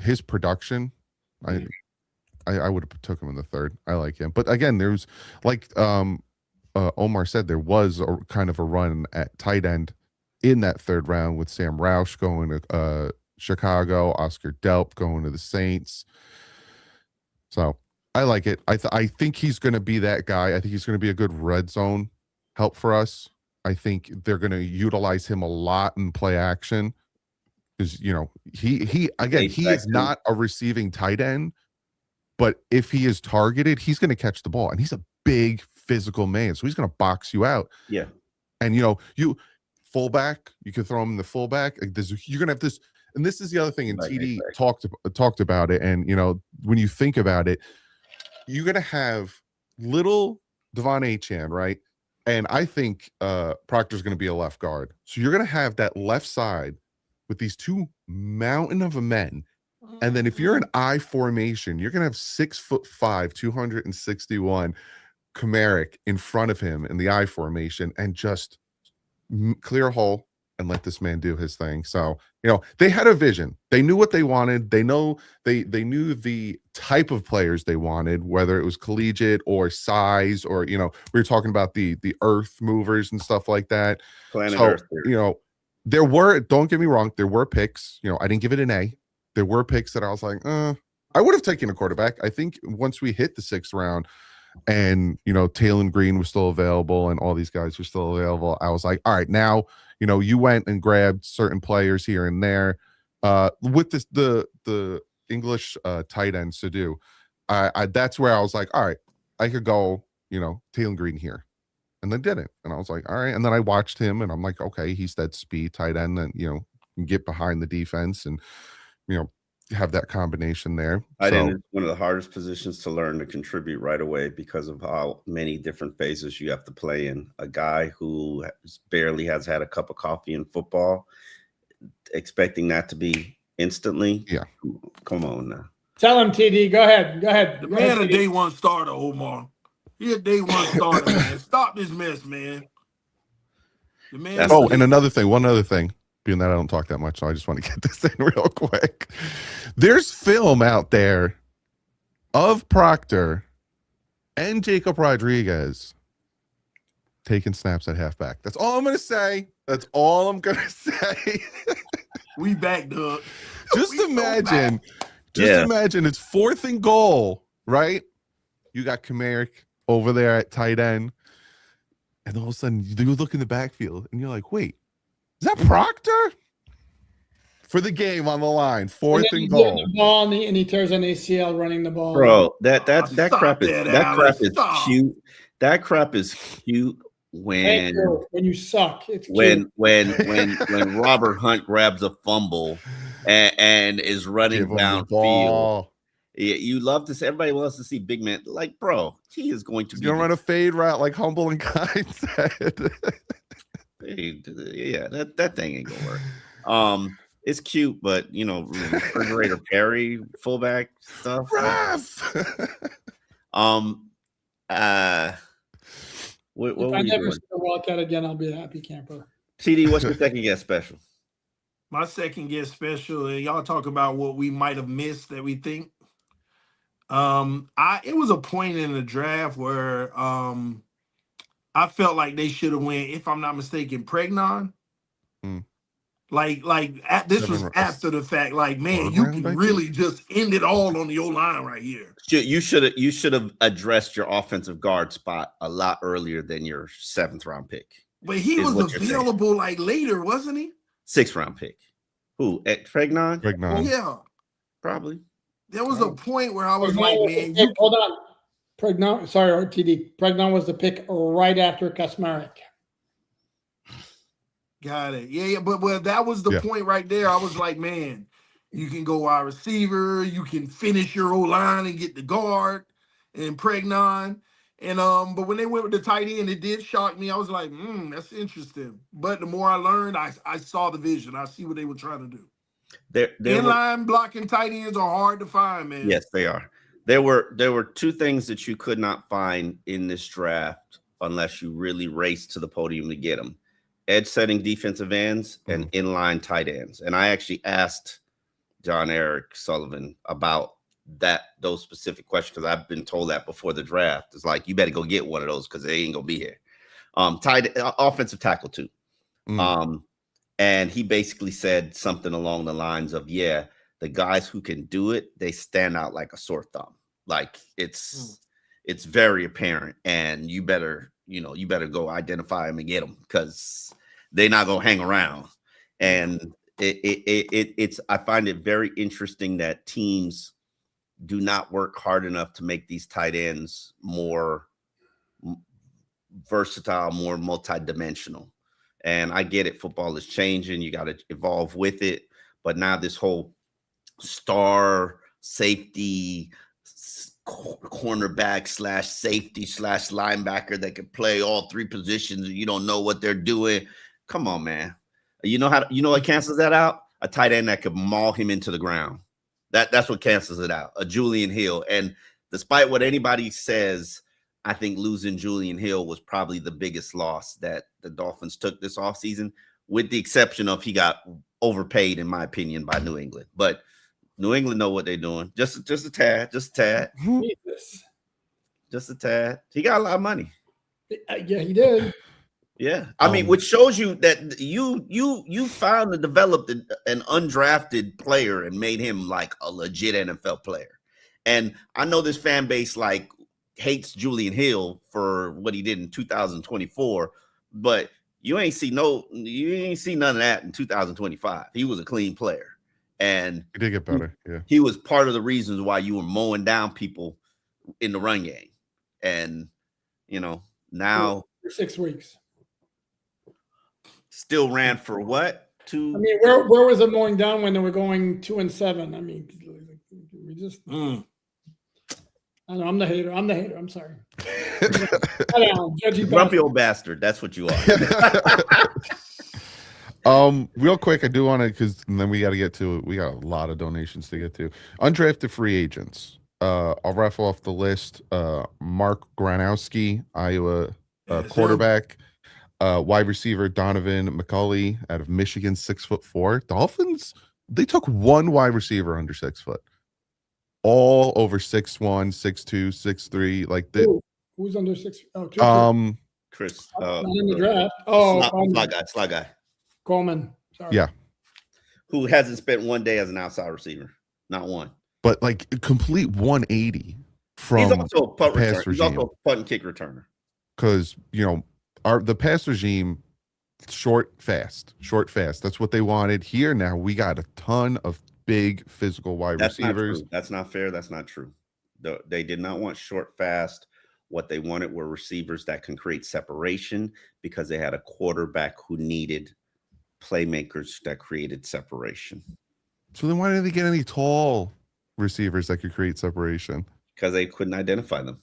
his production, I would have took him in the 3rd. I like him, but again, there's like Omar said, there was a kind of a run at tight end in that 3rd round with Sam Roush going to Chicago, Oscar Delp going to the Saints. So I like it. I think he's going to be that guy. I think he's going to be a good red zone help for us. I think they're going to utilize him a lot in play action, because he is not a receiving tight end, but if he is targeted, he's going to catch the ball, and he's a big physical man, so he's going to box you out. Yeah, and you fullback, you can throw him in the fullback. You're going to have this. And this is the other thing, and TD talked about it. And, when you think about it, you're going to have little Devon Achane, right? And I think Proctor's going to be a left guard. So you're going to have that left side with these two mountain of men. And then if you're in I formation, you're going to have 6'5", 261 Kamarick in front of him in the I formation, and just clear a hole and let this man do his thing. So, they had a vision. They knew what they wanted. They knew the type of players they wanted, whether it was collegiate or size, or, we were talking about the earth movers and stuff like that. Planet Earth. There were, don't get me wrong, there were picks. I didn't give it an A. There were picks that I was like, I would have taken a quarterback. I think once we hit the 6th round, and Taylor Green was still available, and all these guys were still available, I was like, all right, now you went and grabbed certain players here and there. With this, the English tight ends to do, that's where I was like, all right, I could go, Taylor Green here. And then didn't. And I was like, all right. And then I watched him and I'm like, okay, he's that speed tight end that, can get behind the defense and, have that combination there. Tight end is one of the hardest positions to learn to contribute right away because of how many different phases you have to play in. A guy who barely has had a cup of coffee in football, expecting that to be instantly. Yeah. Come on now. Tell him, TD. Go ahead. The man a day one starter, Omar. He a day one starter, man. Stop this mess, man. The man. And one other thing, being that I don't talk that much, so I just want to get this in real quick. There's film out there of Proctor and Jacob Rodriguez taking snaps at halfback. That's all I'm going to say. That's all I'm going to say. We backed up. Just imagine it's 4th and goal, right? You got Kamarick over there at tight end, and all of a sudden you look in the backfield and you're like, wait, is that Proctor? For the game on the line, 4th and goal. The ball and he tears an ACL running the ball. Bro, that crap is cute. That crap is cute when you suck. It's when Robert Hunt grabs a fumble and is running downfield. Yeah, you love to see. Everybody wants to see big man. Like, bro, he is going to be. You're gonna run a fade route like Humble and Kind said. Yeah, that thing ain't gonna work. It's cute, but refrigerator Perry fullback stuff. If I never see a Wildcat again, I'll be a happy camper. TD, what's your second guess special? My second guess special, and y'all talk about what we might have missed that we think. It was a point in the draft where I felt like they should have went, if I'm not mistaken, Pregnon. This was after the fact. Like, man, you can really just end it all on the O-line right here. You should have addressed your offensive guard spot a lot earlier than your 7th round pick. But he was available like later, wasn't he? 6th round pick. Who? At Pregnon? Yeah. Probably. There was a point where I was man. Hold on. Pregnon, sorry, RTD. Pregnon was the pick right after Kasmarek. Got it. Yeah. But that was the point right there. I was like, man, you can go wide receiver. You can finish your O-line and get the guard and Pregnon. And but when they went with the tight end, it did shock me. I was like, that's interesting. But the more I learned, I saw the vision. I see what they were trying to do. Inline blocking tight ends are hard to find, man. Yes, they are. There were 2 things that you could not find in this draft unless you really raced to the podium to get them. Edge setting defensive ends and inline tight ends. And I actually asked John Eric Sullivan about those specific questions because I've been told that before the draft. It's like, you better go get one of those because they ain't gonna be here. Offensive tackle too. And he basically said something along the lines of, the guys who can do it, they stand out like a sore thumb. Like it's very apparent, and you better go identify them and get them because they're not gonna hang around. And I find it very interesting that teams do not work hard enough to make these tight ends more versatile, more multidimensional. And I get it. Football is changing. You got to evolve with it. But now this whole star safety, cornerback / safety / linebacker that can play all 3 positions and you don't know what they're doing. Come on, man. You know what cancels that out? A tight end that could maul him into the ground. That's what cancels it out. A Julian Hill. And despite what anybody says, I think losing Julian Hill was probably the biggest loss that the Dolphins took this offseason, with the exception of he got overpaid, in my opinion, by New England. But New England know what they're doing. Just a tad. Just a tad. He got a lot of money. Yeah, he did. Yeah. I mean, which shows you that you found and developed an undrafted player and made him like a legit NFL player. And I know this fan base hates Julian Hill for what he did in 2024, but you ain't see none of that in 2025. He was a clean player. and He did get better. Yeah. he was part of the reasons why you were mowing down people in the run game. And, now for 6 weeks. still ran for what? I mean, where was it mowing down when they were going 2-7? I mean, we just. I know, I'm the hater. I'm sorry. Grumpy old bastard. That's what you are. Real quick, I do want to, because then we got a lot of donations to get to. Undrafted free agents. I'll raffle off the list. Mark Granowski, Iowa quarterback. Wide receiver Donovan McCulley out of Michigan, 6'4". Dolphins, they took one wide receiver under 6 foot. All over 6'1", 6'2", 6'3". Like who's under 6? Chris. Not in the draft. Oh, Sly guy. Coleman. Sorry. Yeah. Who hasn't spent one day as an outside receiver? Not one. But like a complete 180 from he's also a punt pass returner. regime. He's also a punt and kick returner. Because the pass regime, short, fast. That's what they wanted. Here now we got a ton of big physical wide receivers. That's not fair. That's not true. They did not want short, fast. What they wanted were receivers that can create separation, because they had a quarterback who needed playmakers that created separation. So then why didn't they get any tall receivers that could create separation? Because they couldn't identify them.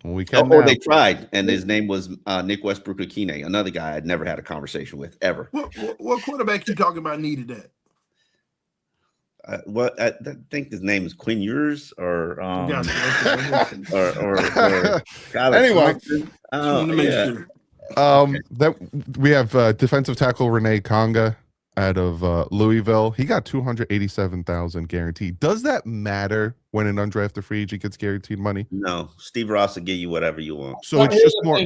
Well, we can. Or they tried, and his name was Nick Westbrook-Akine, another guy I'd never had a conversation with ever. What quarterback you talking about needed that? I think his name is Quinn Ewers or anyway. Okay. That we have defensive tackle Renee Conga out of Louisville. He got $287,000 guaranteed. Does that matter when an undrafted free agent gets guaranteed money? No, Steve Ross will give you whatever you want. So it's just more.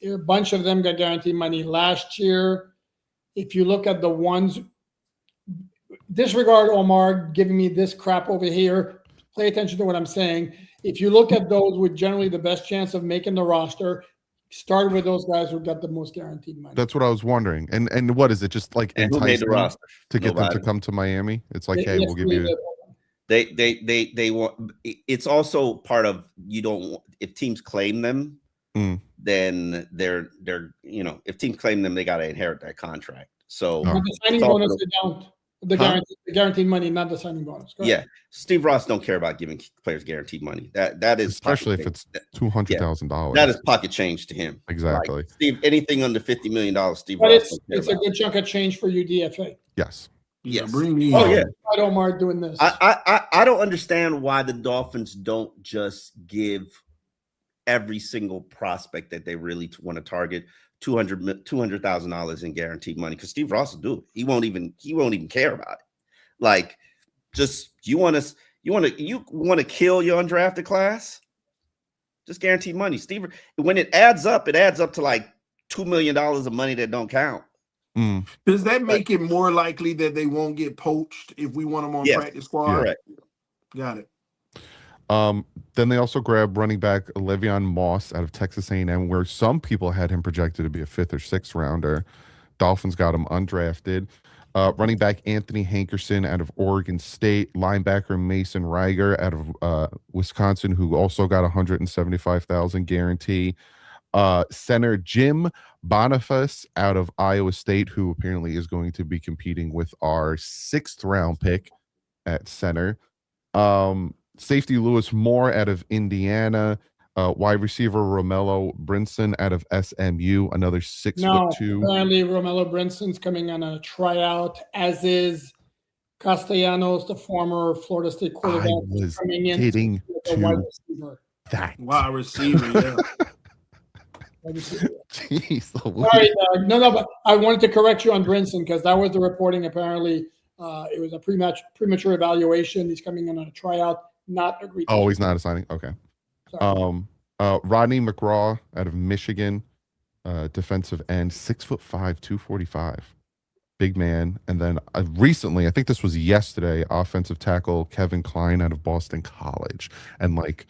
A bunch of them got guaranteed money last year. If you look at the ones, disregard Omar giving me this crap over here. Pay attention to what I'm saying. If you look at those with generally the best chance of making the roster, start with those guys who got the most guaranteed money. That's what I was wondering. And what is it? Just like who made the roster to get them to come to Miami? It's like, hey, we'll give you. They want. It's also part of, you don't. If teams claim them, then they're if teams claim them, they got to inherit that contract. So the signing bonus, they don't. The guaranteed money, not the signing bonus. Yeah, Steve Ross don't care about giving players guaranteed money. That is, especially if it's $200,000. That is pocket change to him. Exactly. Like, Steve, anything under $50 million, Steve but Ross. It's a good chunk of change for UDFA. Yes. Yes. Bring me. Yeah. I don't mind doing this. I don't understand why the Dolphins don't just give every single prospect that they really want to target $200,000 in guaranteed money, because Steve Ross will do it. He won't even care about it. Like, just you want to kill your undrafted class? Just guaranteed money. Steve, when it adds up to like $2 million of money that don't count. Does that make it more likely that they won't get poached if we want them on practice squad? Correct. Got it. Then they also grabbed running back Le'Veon Moss out of Texas A&M, where some people had him projected to be a 5th or 6th rounder. Dolphins got him undrafted. Running back Anthony Hankerson out of Oregon State. Linebacker Mason Reiger out of Wisconsin, who also got $175,000 guarantee. Center Jim Boniface out of Iowa State, who apparently is going to be competing with our 6th round pick at center. Safety Lewis Moore out of Indiana. Wide receiver Romello Brinson out of SMU, another 6'2". Apparently Romello Brinson's coming on a tryout, as is Castellanos, the former Florida State quarterback. I was getting to that. Wide receiver, yeah. Jeez, sorry, no, but I wanted to correct you on Brinson, because that was the reporting. Apparently, it was a premature evaluation. He's coming in on a tryout, not agreed. Oh, he's not assigning. Okay. Sorry. Rodney McGraw out of Michigan, defensive end, 6'5", 245, big man. And then recently, I think this was yesterday, offensive tackle Kevin Klein out of Boston College. And like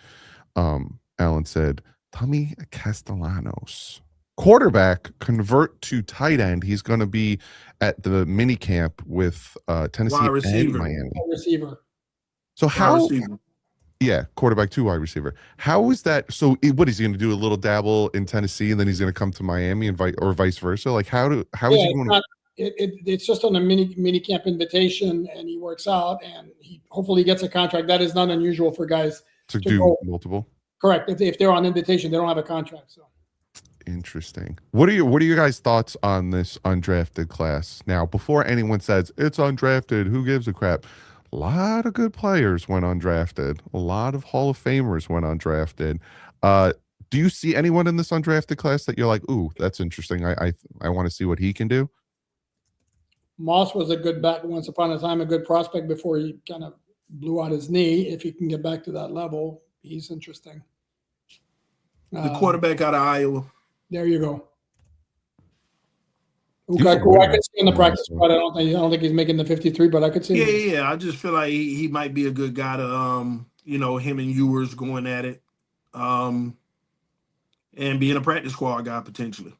Alan said, Tommy Castellanos quarterback convert to tight end. He's going to be at the mini camp with Tennessee Wide and receiver. Miami. Receiver. So Wide how? receiver. Yeah, quarterback to wide receiver. How is that? So what is he going to do? A little dabble in Tennessee, and then he's going to come to Miami, and or vice versa? Like how is he going to? It's just on a mini camp invitation, and he works out, and he hopefully gets a contract. That is not unusual for guys to do go. Multiple. Correct. If they're on invitation, they don't have a contract. So interesting. What are your guys' thoughts on this undrafted class? Now, before anyone says it's undrafted, who gives a crap? A lot of good players went undrafted. A lot of Hall of Famers went undrafted. Do you see anyone in this undrafted class that you're like, ooh, that's interesting. I want to see what he can do? Moss was a good back once upon a time, a good prospect before he kind of blew out his knee. If he can get back to that level, he's interesting. The quarterback out of Iowa. There you go. I could see in the practice squad. I don't think he's making the 53, but I could see. Yeah. I just feel like he might be a good guy to him and Ewers going at it, and being a practice squad guy potentially.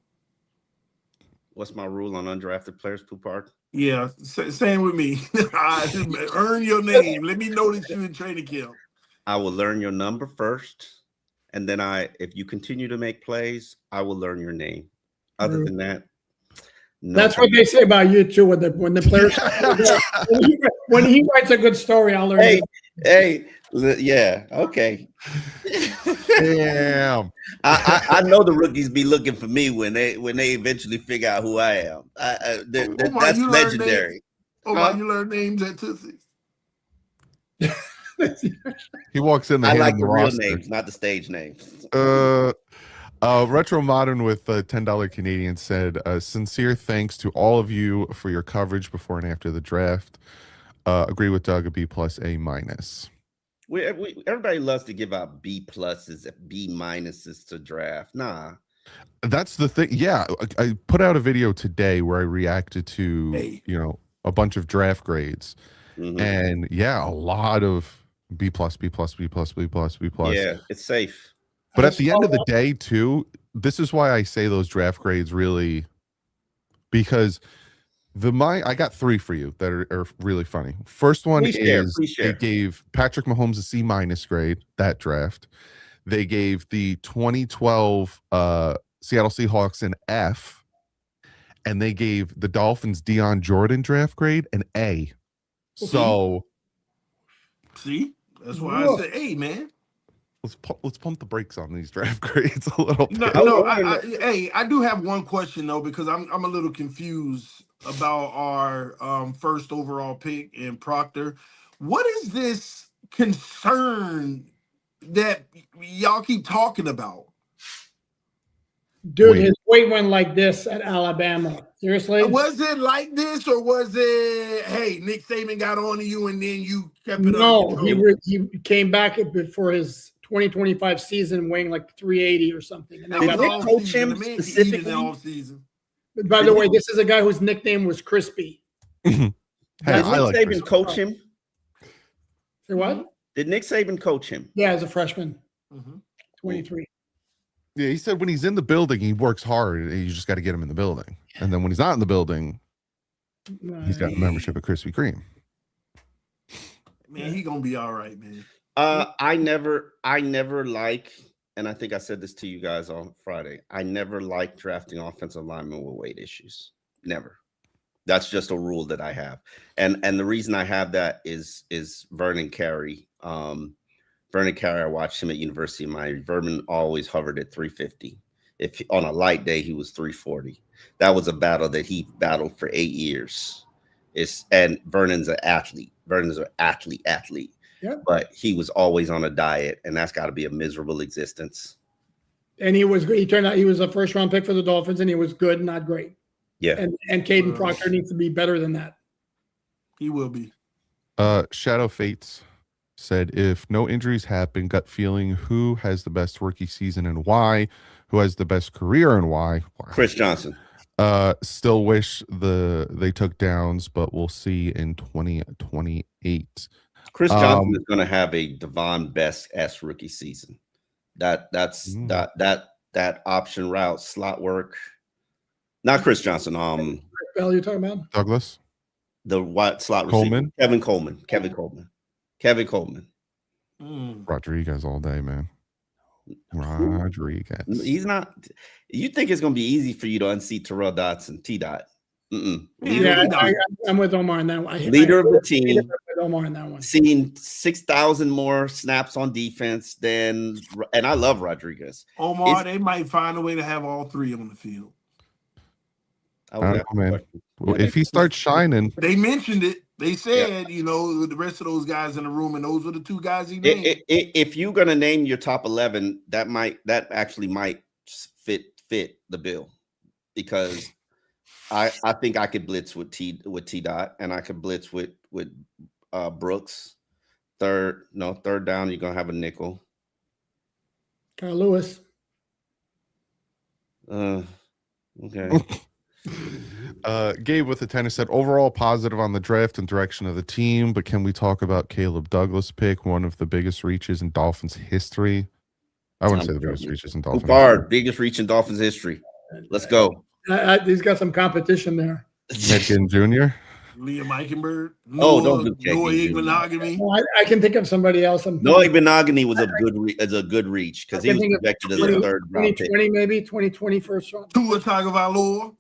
What's my rule on undrafted players, Poupard? Yeah, same with me. Earn your name. Let me know that you're in training camp. I will learn your number first, and then if you continue to make plays, I will learn your name. Other than that, no. That's what they say about you too. When the players when he writes a good story, I'll learn. Yeah, okay. Damn. I know the rookies be looking for me when they eventually figure out who I am. That's legendary. You learn names at Tootsie's. He walks in. I like the real names, not the stage names. Retro Modern with $10 Canadian said, sincere thanks to all of you for your coverage before and after the draft. Agree with Doug, a B+, A-. Everybody loves to give out B+, B- to draft. Nah. That's the thing. Yeah, I put out a video today where I reacted to, a bunch of draft grades. Mm-hmm. And yeah, a lot of B+, B+, B+, B+, B+, B+. Yeah, it's safe. But at the end of the day, too, this is why I say those draft grades really, because I got 3 for you that are really funny. First one they gave Patrick Mahomes a C- grade, that draft. They gave the 2012 Seattle Seahawks an F, and they gave the Dolphins Deion Jordan draft grade an A. So, see, that's why I said A, man. Let's pump the brakes on these draft grades a little bit. I do have one question though, because I'm a little confused about our first overall pick in Proctor. What is this concern that y'all keep talking about? Dude, his weight went like this at Alabama. Seriously? Was it like this, or was it, hey, Nick Saban got on to you and then you kept it No, he came back for his 2025 season weighing like 380 or something. And did Nick coach him specifically? By the way, this is a guy whose nickname was Crispy. Did Nick Saban coach him? Say what? Did Nick Saban coach him? Yeah, as a freshman. 23. Yeah, he said when he's in the building, he works hard. And you just got to get him in the building. And then when he's not in the building, he's got a membership at Krispy Kreme. Man, he gonna be all right, man. I never like, and I think I said this to you guys on Friday. I never like drafting offensive linemen with weight issues. Never. That's just a rule that I have. And the reason I have that is Vernon Carey. Vernon Carey, I watched him at University of Miami. Vernon always hovered at 350. If on a light day, he was 340. That was a battle that he battled for 8 years. And Vernon's an athlete. Vernon's an athlete. Yeah. But he was always on a diet, and that's got to be a miserable existence. And he turned out he was a first-round pick for the Dolphins, and he was good, not great. Yeah. And Caden Proctor needs to be better than that. He will be. Shadow Fates said, if no injuries happen, gut feeling, who has the best rookie season and why? Who has the best career and why? Chris Johnson. Still wish they took Downs, but we'll see in 2028. Chris Johnson is going to have a Devon Best-esque rookie season. That's that option route, slot work. Not Chris Johnson. Bell, you talking about? Douglas? The wide slot Coleman? receiver. Kevin Coleman. Rodriguez all day, man. Rodriguez. He's not. You think it's going to be easy for you to unseat Terrell Dotson, T. Dot? I'm with Omar on that one. Leader of the team. With Omar on that one. Seen 6,000 more snaps on defense than, and I love Rodriguez. Omar, they might find a way to have all three on the field. I don't know, man. Well, if he starts shining, they mentioned it. They said, the rest of those guys in the room, and those were the two guys he named. If you're gonna name your top 11, that actually might fit the bill, because I think I could blitz with T Dot, and I could blitz with Brooks. Third down, you're gonna have a nickel. Kyle Lewis. Okay. Gabe with the tennis said overall positive on the draft and direction of the team, but can we talk about Caleb Douglas pick, one of the biggest reaches in Dolphins history? I wouldn't say the biggest reaches in Dolphins history. Biggest reach in Dolphins history. Let's go. He's got some competition there. Metcalf Jr. Liam Eichenberg. Don't do Noah Igbenogany. I can think of somebody else. Noah Igbenogany was a good reach, because he was projected as a third round pick. 2020, maybe 2020 first round. Tua Tagovailoa.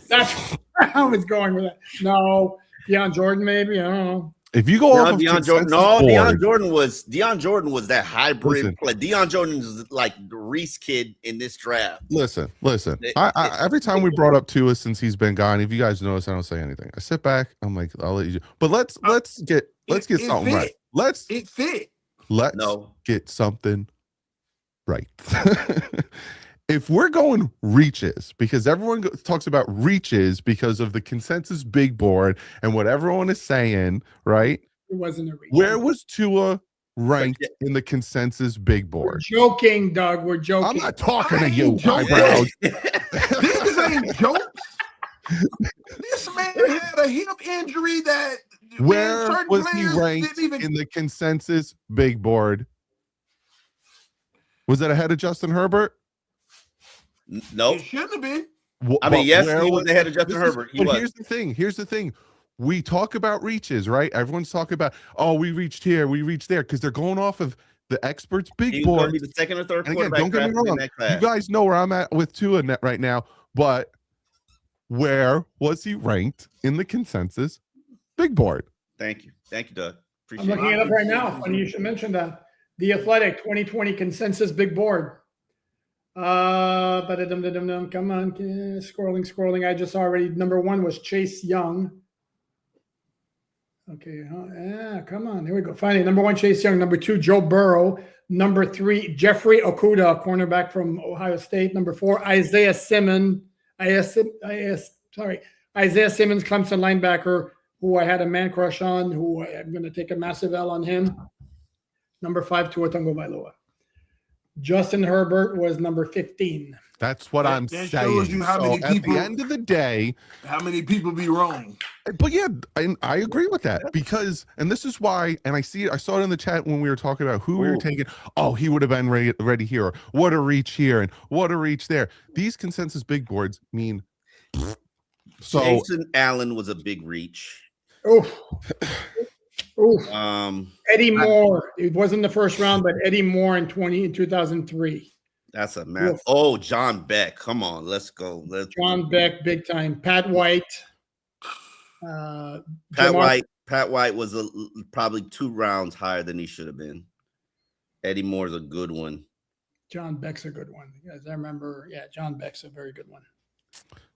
That's how it's going with it. No, Deion Jordan, maybe. I don't know. If you go off of Deion Jordan, Deion Jordan was that hybrid play. Deion Jordan is like the Reese kid in this draft. Listen. I every time we brought up Tua since he's been gone, if you guys notice, I don't say anything. I sit back. I'm like, I'll let you. But let's get something right. Let's get something right. If we're going reaches, because everyone talks about reaches because of the consensus big board and what everyone is saying, right? It wasn't a reach. Where was Tua ranked in the consensus big board? We're joking, Doug. We're joking. I'm not talking to you, eyebrows. These ain't jokes. This man had a hip injury that. Where was he ranked in the consensus big board? Was it ahead of Justin Herbert? Nope. It shouldn't have been. I mean, yes, he was ahead of Justin Herbert. But here's the thing. We talk about reaches, right? Everyone's talking about, we reached here, we reached there, because they're going off of the experts' big board. Be the second or third and again, quarterback. don't get me wrong. You guys know where I'm at with Tua right now, but where was he ranked in the consensus big board? Thank you, Doug. I'm looking it up right now. Funny you should mention that. The Athletic 2020 consensus big board. Come on, scrolling. I just already, number one was Chase Young. Okay, come on, here we go. Finally, number one, Chase Young. Number two, Joe Burrow. Number three, Jeffrey Okudah, cornerback from Ohio State. Number four, Isaiah Simmons, Clemson linebacker, who I had a man crush on, who I'm going to take a massive L on him. Number five, Tua Tagovailoa. Justin Herbert was number 15. That's what I'm saying. Shows you how many people, at the end of the day, how many people be wrong. But yeah, I agree with that, because, and this is why, and I saw it in the chat when we were talking about who we were taking. Oh, he would have been ready here. Or what a reach here and what a reach there. These consensus big boards mean. So Jason Allen was a big reach. Eddie Moore. It wasn't the first round, but Eddie Moore in 2003. That's a man. Oh, John Beck. Come on, let's go. John Beck, big time. Pat White. Pat White was probably 2 rounds higher than he should have been. Eddie Moore's a good one. John Beck's a good one. As I remember, John Beck's a very good one.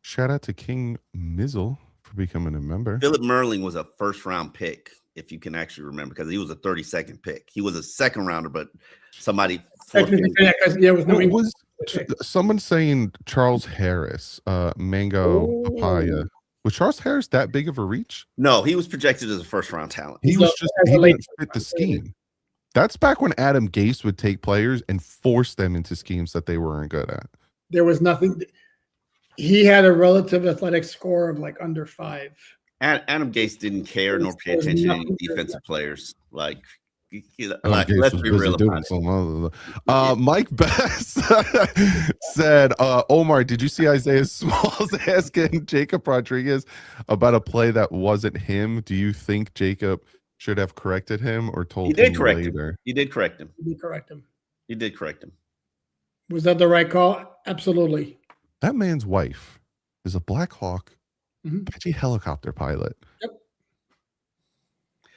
Shout out to King Mizzle for becoming a member. Philip Merling was a first-round pick, if you can actually remember, because he was a 32nd pick. He was a second rounder, but somebody. Was someone saying Charles Harris, Mango Papaya? Was Charles Harris that big of a reach? No, he was projected as a first-round talent. He didn't fit the scheme. That's back when Adam Gase would take players and force them into schemes that they weren't good at. There was nothing. He had a relative athletic score of like under 5. Adam Gase didn't care nor pay attention to any defensive players. Like, Let's Let's be busy real doing about it. some other. Mike Best said, Omar, did you see Isaiah Smalls asking Jacob Rodriguez about a play that wasn't him? Do you think Jacob should have corrected him or told He did him correct later? him. He did correct him. You correct him. He did correct him. Was that the right call? Absolutely. That man's wife is a Black Hawk Mhm. Apache helicopter pilot.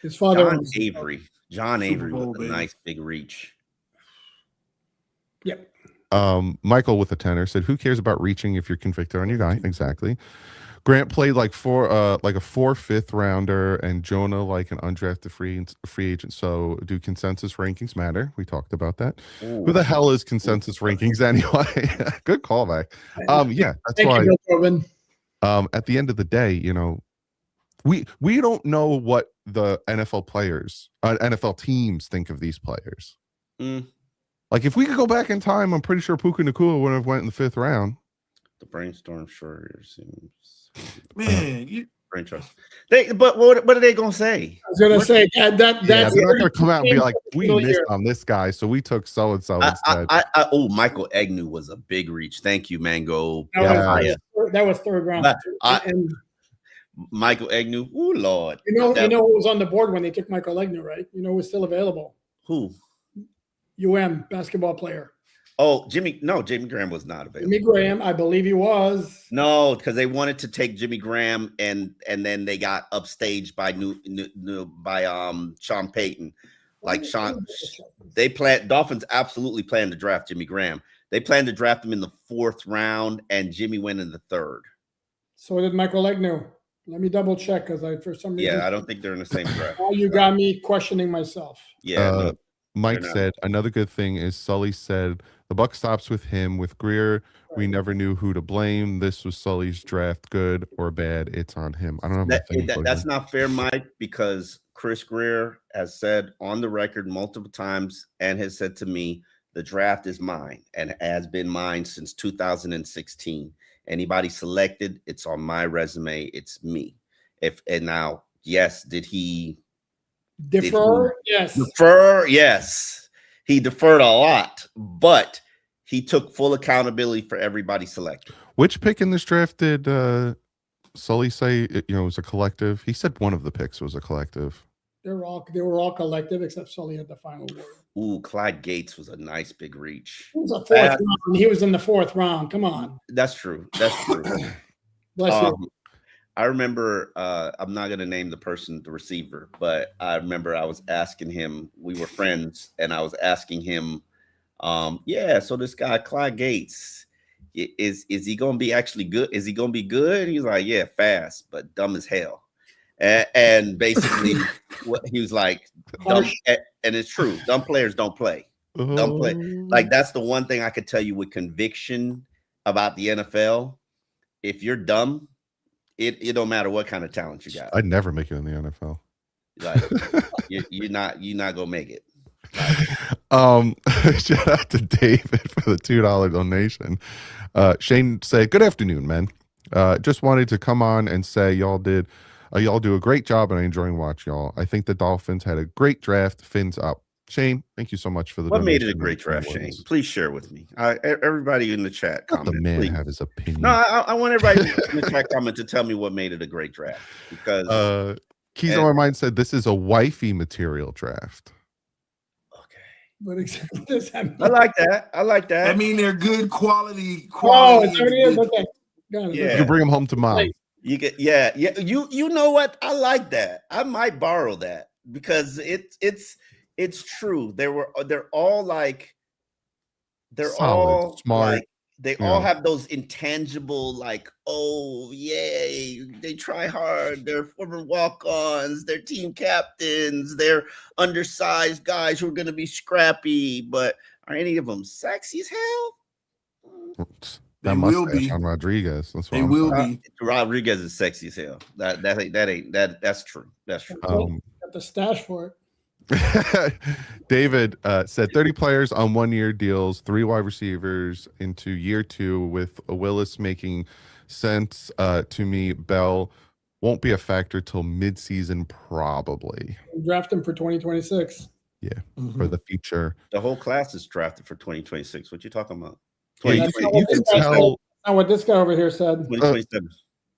His father. John Avery. John Super Avery Bowl, with a baby. nice big reach. Yep. Michael with a tenor said, "Who cares about reaching if you're convicted on your guy?" Exactly. Grant played like a 4/5 rounder, and Jonah like an undrafted free agent. So, do consensus rankings matter? We talked about that. Ooh. Who the hell is consensus rankings anyway? Good callback. Yeah, that's Thank why. you, Bill Tobin. At the end of the day, you know, we don't know what the NFL players, NFL teams think of these players. Mm. Like, if we could go back in time, I'm pretty sure Puka Nacua would have went in the 5th round. The brainstorm sure seems Man, you, brain trust. But what are they gonna say? I was going to say Yeah, that's they're not going to come out and be like, "We Single missed year. on this guy, so we took so and so instead." Michael Agnew was a big reach. Thank you, Mango. That was third round. And Michael Agnew. Oh Lord. you know who was on the board when they took Michael Egner, right? You know who was still available? Who? Basketball player. Oh, Jimmy Graham was not available. Jimmy Graham, I believe he was. No, because they wanted to take Jimmy Graham, and then they got upstaged by Sean Payton. Like Dolphins absolutely planned to draft Jimmy Graham. They planned to draft him in the 4th round, and Jimmy went in the 3rd. So did Michael Egner. Let me double check because for some reason. Yeah, I don't think they're in the same draft. Now you got me questioning myself. Yeah. No. Mike said another good thing is Sully said the buck stops with him. With Greer, we never knew who to blame. This was Sully's draft, good or bad. It's on him. I don't know. That's not fair, Mike, because Chris Greer has said on the record multiple times and has said to me, the draft is mine and has been mine since 2016. Anybody selected, it's on my resume. It's me. Now, yes, did he Defer? Yes. Defer? Yes. He deferred a lot, but he took full accountability for everybody selected. Which pick in this draft did Sully say it was a collective? He said one of the picks was a collective. They were all collective except Sully had the final word. Ooh, Clyde Gates was a nice big reach. He was a 4th round. He was in the 4th round. Come on. That's true. That's true. Bless you. I remember, I'm not going to name the receiver, but I remember I was asking him, we were friends, and I was asking him, so this guy, Clyde Gates, is he going to be actually good? Is he going to be good? He's like, yeah, fast, but dumb as hell. And basically, what he was like, dumb, and it's true. Dumb players don't play. Don't play. Like, that's the one thing I could tell you with conviction about the NFL. If you're dumb, it don't matter what kind of talent you got. I'd never make it in the NFL. Like, you're not gonna make it. Shout out to David for the $2 donation. Shane said, "Good afternoon, man. Just wanted to come on and say y'all do a great job, and I enjoy watching y'all. I think the Dolphins had a great draft. Fins up." Shane, thank you so much for the. What made it a great draft, Shane? Please share with me. Everybody in the chat comment. Let the man please have his opinion. No, I want everybody in the chat comment to tell me what made it a great draft. Because Keys on My Mind said this is a wifey material draft. What exactly does that mean? I like that. I mean, they're good quality. Oh, it's already is. Okay. Yeah. You can bring them home to mom. You get, yeah. You know what? I like that. I might borrow that because it's true. They're all solid, smart. Like, they all have those intangible, like, oh yay, they try hard. They're former walk-ons. They're team captains. They're undersized guys who are going to be scrappy. But are any of them sexy as hell? That will be on Rodriguez. That's what they will be. Rodriguez is sexy as hell. That's true. That's true. Got the stash for it. David said 30 players on 1-year deals, 3 wide receivers into year 2 with Willis making sense to me. Bell won't be a factor till midseason probably. We'll draft him for 2026. for the future. The whole class is drafted for 2026. What you talking about? Yeah, 2020, you could tell. Not what this guy over here said. 2027.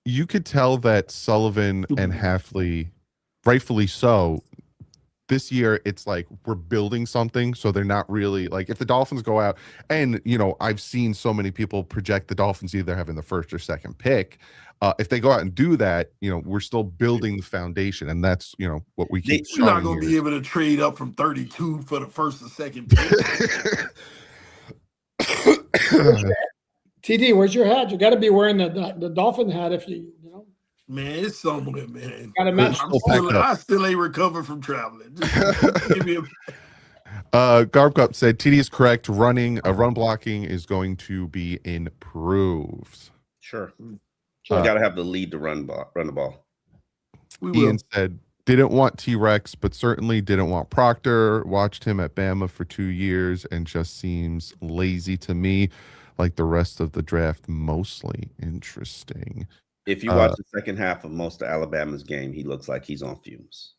You could tell that Sullivan and Hafley, rightfully so, this year it's like we're building something, so they're not really like if the Dolphins go out and I've seen so many people project the Dolphins either having the first or second pick. If they go out and do that, we're still building the foundation, and that's what we keep. We're not going to be able to trade up from 32 for the first or second pick. TD, where's your hat? You got to be wearing the Dolphin hat if you know. Man, it's somewhere, man. Got to match. I still ain't recovered from traveling. Give me Garb Cup said TD is correct. Run blocking is going to be improved. Sure. You got to have the lead to run the ball. Ian said didn't want T-Rex, but certainly didn't want Proctor. Watched him at Bama for 2 years and just seems lazy to me, like the rest of the draft. Mostly interesting. If you watch the second half of most of Alabama's game, he looks like he's on fumes.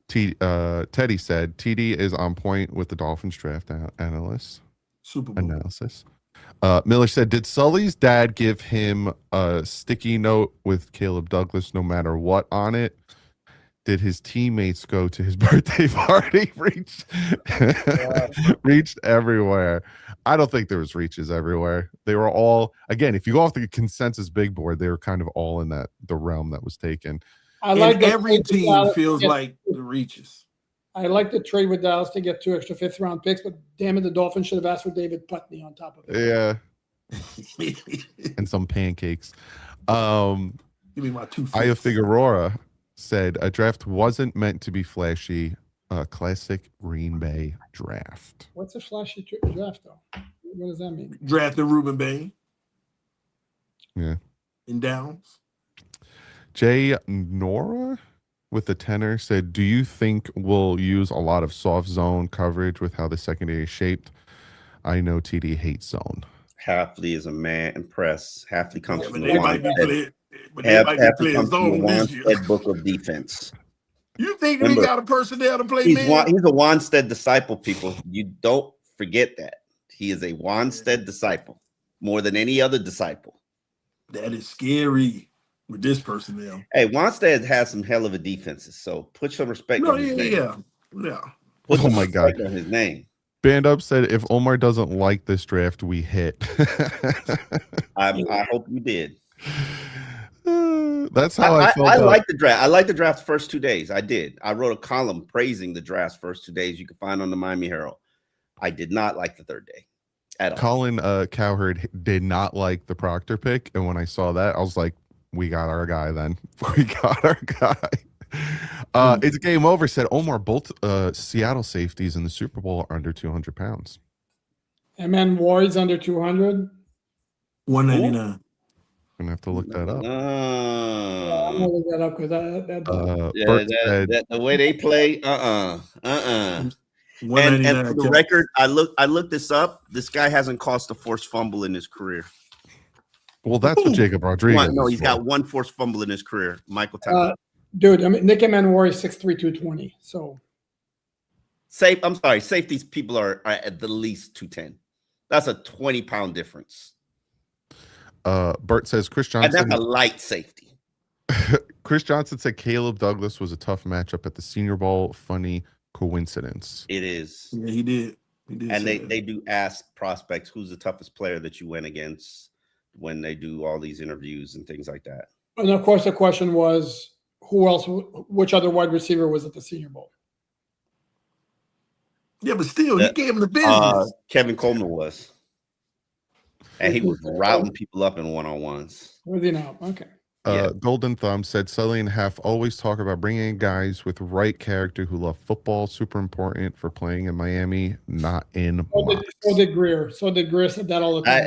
Teddy said TD is on point with the Dolphins draft analyst. Super Bowl analysis. Miller said, did Sully's dad give him a sticky note with Caleb Douglas no matter what on it? Did his teammates go to his birthday party? Reached everywhere. I don't think there was reaches everywhere. They were all, again, if you go off the consensus big board, they were kind of all in the realm that was taken. I like every team feels like the reaches. I like the trade with Dallas to get 2 extra 5th round picks, but damn it, the Dolphins should have asked for David Putney on top of it. Yeah. And some pancakes. Give me my 2 Aya Figueroa said a draft wasn't meant to be flashy. A classic Green Bay draft. What's a flashy draft, though? What does that mean? Drafting Ruben Bain. Yeah. In Downs. Jay Nora with the tenor said, do you think we'll use a lot of soft zone coverage with how the secondary is shaped? I know TD hates zone. Hafley is a man impressed. Hafley comes from they might be playing zone this year. Book of defense. You think he got a personnel to play, he's man? He's a Wanstead disciple, people. You don't forget that. He is a Wanstead disciple more than any other disciple. That is scary with this personnel. Hey, Wanstead has some hell of a defenses, so put some respect on his name. Yeah. Put my God. on his name. Band Up said, if Omar doesn't like this draft, we hit. I hope you did. That's how I felt. I like the draft. I like the draft first 2 days. I did. I wrote a column praising the draft's first 2 days. You can find on the Miami Herald. I did not like the third day at all. Colin Cowherd did not like the Proctor pick, and when I saw that, I was like, we got our guy then. We got our guy. It's game over, said Omar. Both Seattle safeties in the Super Bowl are under 200 pounds. And then Warriors under 200. 199. I'm gonna have to look that up. I'm gonna look that up because the way they play, And for the record, I looked this up. This guy hasn't caused a forced fumble in his career. Well, that's what Jacob Rodriguez. No, he's got one forced fumble in his career. Michael Tyler. Dude, I mean, Nick Emmanwori 6'3", 220. So, I'm sorry. Safeties people are at the least 210. That's a 20-pound difference. Bert says Chris Johnson. And that's a light safety. Chris Johnson said Caleb Douglas was a tough matchup at the Senior Bowl. Funny coincidence. It is. Yeah, he did. And they do ask prospects who's the toughest player that you went against when they do all these interviews and things like that. And of course, the question was, which other wide receiver was at the Senior Bowl? Yeah, but still, he gave him the business. Kevin Coleman was. And he was routing people up in one-on-ones. Was he now? Okay. Golden Thumb said Sully and Half always talk about bringing in guys with right character who love football. Super important for playing in Miami, not in. So did Greer. Said that all the time.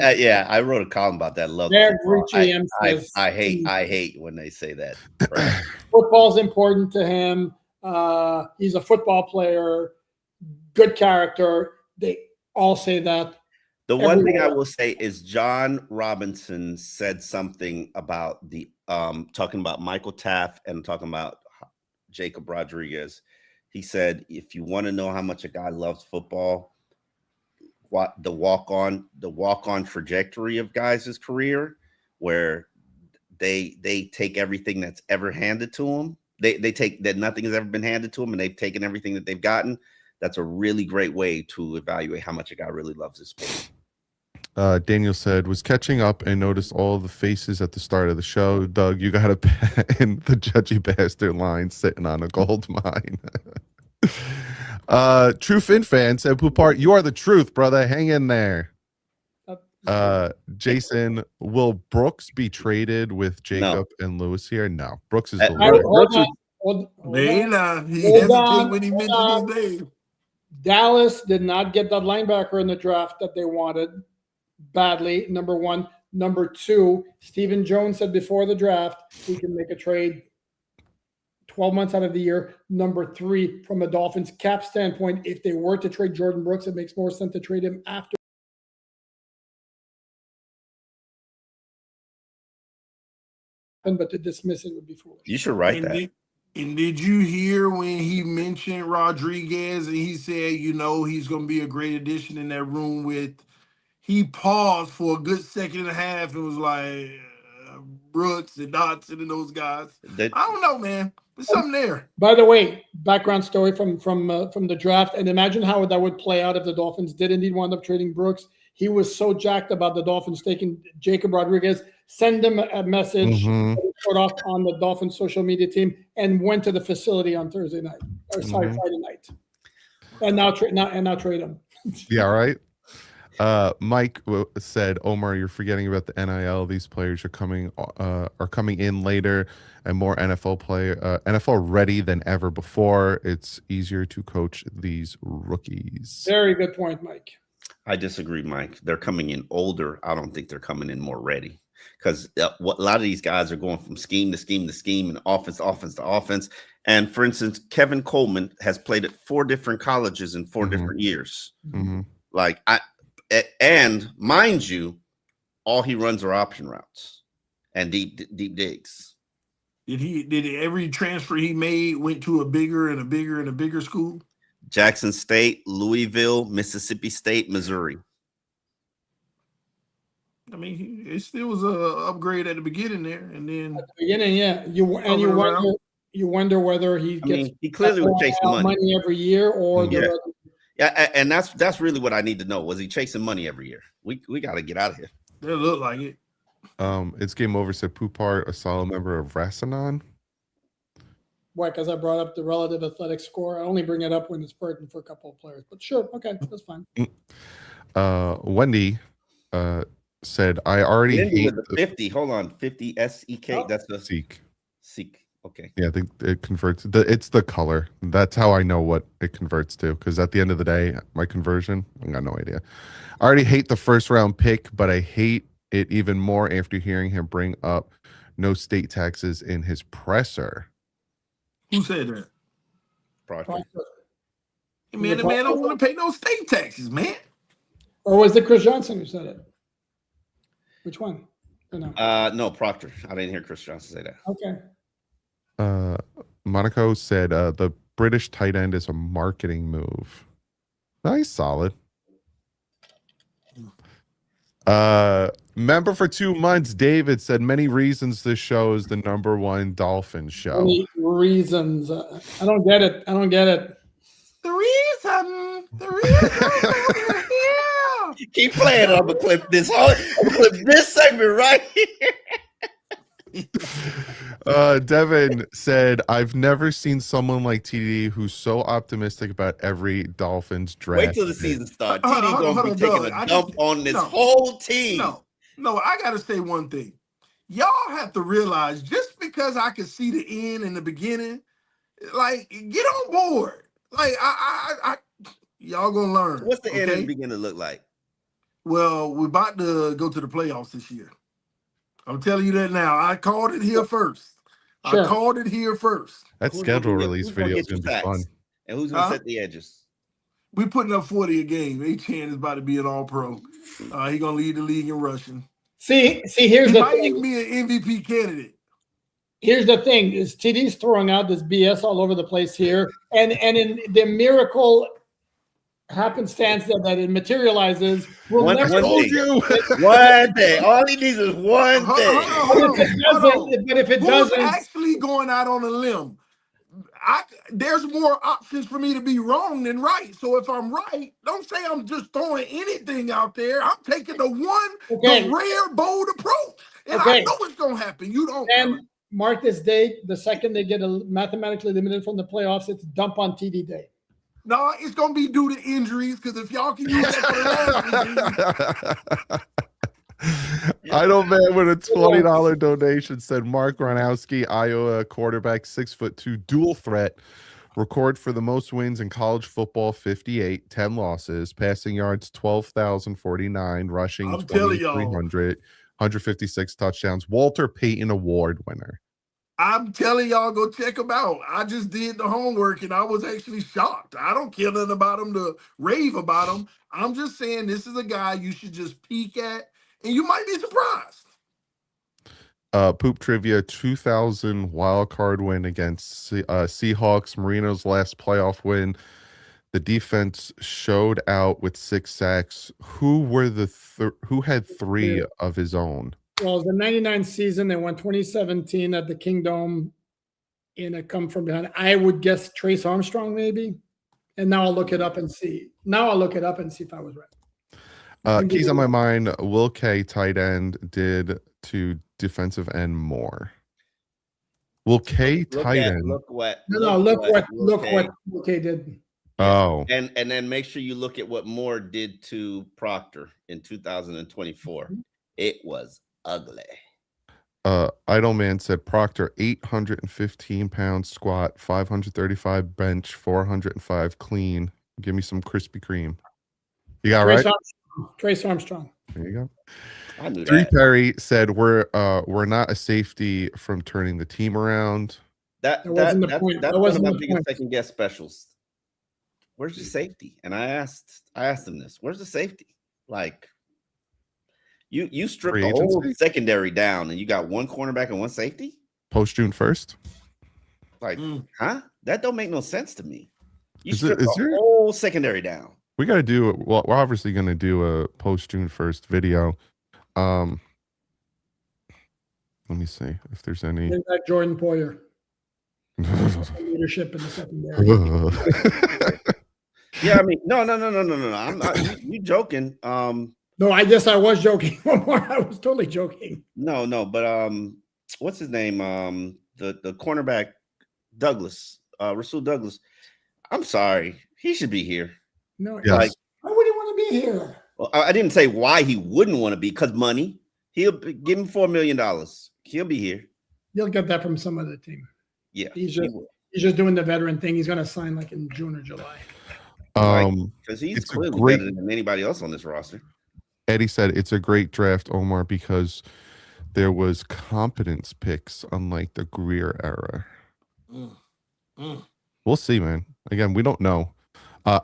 I wrote a column about that. Love I hate when they say that. Right? Football's important to him. He's a football player. Good character. They all say that. The one thing I will say is John Robinson said something about the talking about Michael Taft and talking about Jacob Rodriguez. He said, if you want to know how much a guy loves football, what the walk-on trajectory of guys' career, where they take everything that's ever handed to them. They take that nothing has ever been handed to them, and they've taken everything that they've gotten. That's a really great way to evaluate how much a guy really loves his sport. Daniel said, was catching up and noticed all the faces at the start of the show. Doug, you got to in the judgy bastard line sitting on a gold mine. True Fin fan said, Poupart, you are the truth, brother. Hang in there. Jason, will Brooks be traded with Jacob and Lewis here? No. Brooks is the leader. He hesitated when he mentioned his name. Dallas did not get that linebacker in the draft that they wanted badly, number one. Number two, Stephen Jones said before the draft, we can make a trade 12 months out of the year. Number three, from a Dolphins cap standpoint, if they were to trade Jordan Brooks, it makes more sense to trade him after. But to dismiss it would be foolish. You should write that. And did you hear when he mentioned Rodriguez and he said, he's going to be a great addition in that room with, he paused for a good second and a half and was like, Brooks and Dotson and those guys. I don't know, man. There's something there. By the way, background story from the draft, and imagine how that would play out if the Dolphins did indeed wind up trading Brooks. He was so jacked about the Dolphins taking Jacob Rodriguez, send him a message, put off on the Dolphins social media team, and went to the facility on Thursday night or Friday night, and now trade him. Yeah, right. Mike said, Omar, you're forgetting about the NIL. These players are coming in later and more NFL ready than ever before. It's easier to coach these rookies. Very good point, Mike. I disagree, Mike. They're coming in older. I don't think they're coming in more ready, because a lot of these guys are going from scheme to scheme to scheme and offense to offense to offense. And for instance, Kevin Coleman has played at 4 different colleges in 4 different years. And mind you, all he runs are option routes and deep digs. Did every transfer he made went to a bigger and a bigger and a bigger school? Jackson State, Louisville, Mississippi State, Missouri. I mean, it still was a upgrade at the beginning there, and then at the beginning, yeah. You wonder whether he gets. He clearly was chasing money every year, or yeah, and that's really what I need to know. Was he chasing money every year? We got to get out of here. It looked like it. It's game over. Said Poupart, a solid member of Rasanon. Why? Because I brought up the relative athletic score. I only bring it up when it's pertinent for a couple of players. But sure, okay, that's fine. Wendy said, I already hate the 50. Hold on, 50 SEK. Oh. That's the Seek. Okay. Yeah, I think it converts. It's the color. That's how I know what it converts to. Because at the end of the day, my conversion, I got no idea. I already hate the first round pick, but I hate it even more after hearing him bring up no state taxes in his presser. Who said that? Proctor. Man, the man don't want to pay no state taxes, man. Or was it Chris Johnson who said it? Which one? Or no? No, Proctor. I didn't hear Chris Johnson say that. Okay. Monaco said the British tight end is a marketing move. Nice, solid. Member for 2 months, David said many reasons this show is the #1 Dolphin show. Many reasons. I don't get it. The reason. Yeah. Keep playing. I'm gonna clip this segment right here. Devin said, I've never seen someone like TD who's so optimistic about every Dolphins draft. Wait till the season starts. TD gonna be taking a dump on this whole team. No, I gotta say one thing. Y'all have to realize, just because I can see the end in the beginning, like, get on board. Like, I y'all gonna learn. What's the end in the beginning look like? Well, we're about to go to the playoffs this year. I'm telling you that now. I called it here first. Sure. I called it here first. That schedule release video is going to be fun. And who's going to set the edges? We're putting up 40 a game. A-Chan is about to be an all-pro. He's going to lead the league in rushing. See, here's he the might thing. even be an MVP candidate. Here's the thing: is TD's throwing out this BS all over the place here, and in the miracle happenstance that it materializes, we'll One never. thing. One thing. All he needs is one thing. Hold on. But if it Who's doesn't, actually going out on a limb? There's more options for me to be wrong than right. So if I'm right, don't say I'm just throwing anything out there. I'm taking the rare, bold approach. And I know it's going to happen. You don't. And mark this date. The second they get mathematically eliminated from the playoffs, it's dump on TD day. No, it's going to be due to injuries, because if y'all can use that for the last Idle Man with a $20 donation said Mark Gronowski, Iowa quarterback, 6'2", dual threat, record for the most wins in college football, 58, 10 losses, passing yards 12,049, rushing 2,300, 156 touchdowns. Walter Payton Award winner. I'm telling y'all, go check him out. I just did the homework and I was actually shocked. I don't care nothing about him to rave about him. I'm just saying this is a guy you should just peek at and you might be surprised. Poop Trivia 2000 wild card win against Seahawks. Marino's last playoff win. The defense showed out with 6 sacks. Who were who had 3 of his own? Well, it was the 99 season. They won 2017 at the Kingdom in a come from behind. I would guess Trace Armstrong, maybe. And now I'll look it up and see. If I was right. Keys on my mind. Will K, tight end, did to defensive end more. Will K, tight end. Look what Will K did. Oh. And then make sure you look at what Moore did to Proctor in 2024. It was ugly. Idle Man said Proctor 815 pounds squat, 535 bench, 405 clean. Give me some Krispy Kreme. You got Trace right? Trace Armstrong. There you go. I knew Three that. Perry said we're not a safety from turning the team around. That's one of my biggest second guess specials. Where's the safety? And I asked him this. Where's the safety? Like, you stripped the whole secondary down and you got one cornerback and one safety? Post June 1st? Like, huh? That don't make no sense to me. You stripped the whole secondary down. We got to do it. Well, we're obviously going to do a post June 1st video. Let me see if there's any. Bring back Jordan Poyer. Leadership in the secondary. Yeah, I mean, no. I'm not. You joking? No, I guess I was joking. I was totally joking. No, but what's his name? The cornerback Douglas, Rasul Douglas. I'm sorry, he should be here. No, like, why would he want to be here? Well, I didn't say why he wouldn't want to be, because money. He'll give him $4 million. He'll be here. He'll get that from some other team. Yeah, he's just doing the veteran thing. He's going to sign like in June or July. Because he's clearly better than anybody else on this roster. Eddie said it's a great draft, Omar, because there was competence picks, unlike the Greer era. We'll see, man. Again, we don't know.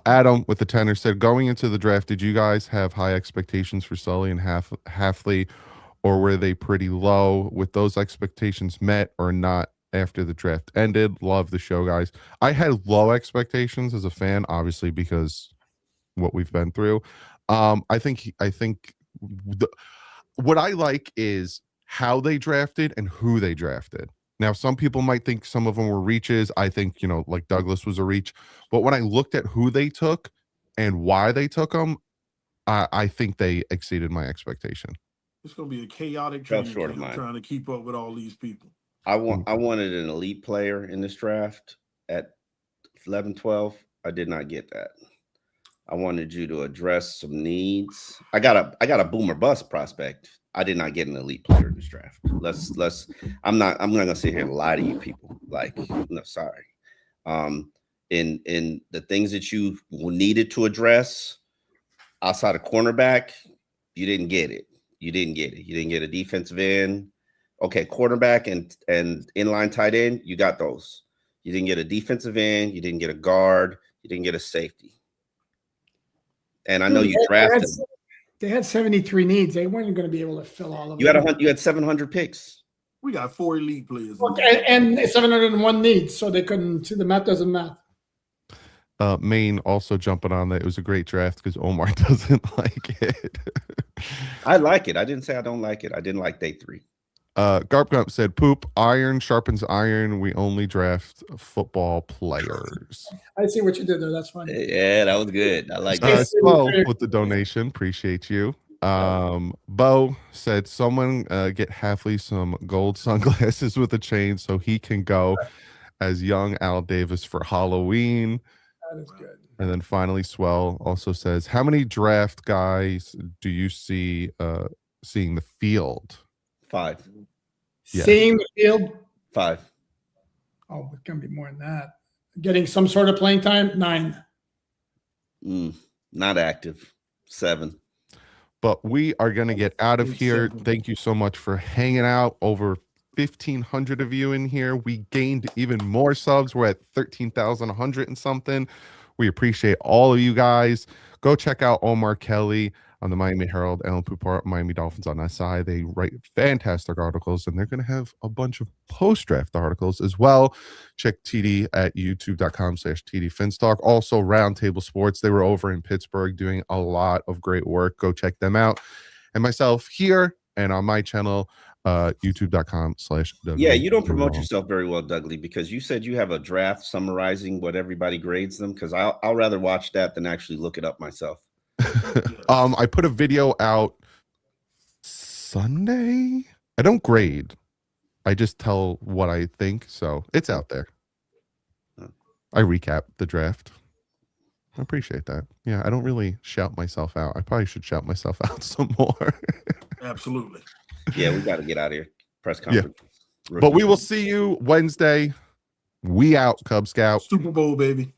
Adam with the tenor said, going into the draft, did you guys have high expectations for Sully and Halfley, or were they pretty low? With those expectations met or not after the draft ended? Love the show, guys. I had low expectations as a fan, obviously, because what we've been through. I think what I like is how they drafted and who they drafted. Now, some people might think some of them were reaches. I think, like Douglas was a reach. But when I looked at who they took and why they took them, I think they exceeded my expectation. It's going to be a chaotic training camp trying to keep up with all these people. I wanted an elite player in this draft at 11, 12. I did not get that. I wanted you to address some needs. I got a boomer bust prospect. I did not get an elite player in this draft. I'm not gonna sit here and lie to you people. Like, no, sorry. In the things that you needed to address outside of cornerback, you didn't get it. You didn't get a defensive end. Okay, quarterback and inline tight end, you got those. You didn't get a defensive end, you didn't get a guard, you didn't get a safety. And I know you drafted them. They had 73 needs. They weren't going to be able to fill all of them. You had 700 picks. We got 4 elite players. Okay, and 701 needs, so they couldn't see the math doesn't math. Maine also jumping on that. It was a great draft because Omar doesn't like it. I like it. I didn't say I don't like it. I didn't like day 3. Garp Gump said, "Poop, iron sharpens iron. We only draft football players." I see what you did there. That's funny. Yeah, that was good. I like that. Swell with the donation. Appreciate you. Bo said, "Someone get Halfley some gold sunglasses with a chain so he can go as young Al Davis for Halloween." That is good. And then finally, Swell also says, "How many draft guys do you see seeing the field?" 5. Yeah. Seeing the field. 5. Oh, it can be more than that. Getting some sort of playing time. 9. Not active. 7. But we are going to get out of here. Thank you so much for hanging out. Over 1,500 of you in here. We gained even more subs. We're at 13,100 and something. We appreciate all of you guys. Go check out Omar Kelly on the Miami Herald, Alan Poupart, Miami Dolphins on SI. They write fantastic articles, and they're going to have a bunch of post-draft articles as well. Check TD at youtube.com/TD Finstalk. Also, Roundtable Sports. They were over in Pittsburgh doing a lot of great work. Go check them out. And myself here and on my channel, youtube.com/Doug. Yeah, you don't promote yourself very well, Dougley, because you said you have a draft summarizing what everybody grades them, because I'll rather watch that than actually look it up myself. I put a video out Sunday. I don't grade. I just tell what I think, so it's out there. I recap the draft. I appreciate that. Yeah, I don't really shout myself out. I probably should shout myself out some more. Absolutely. Yeah, we got to get out of here. Press conference. Yeah. But we will see you Wednesday. We out, Cub Scout. Super Bowl, baby.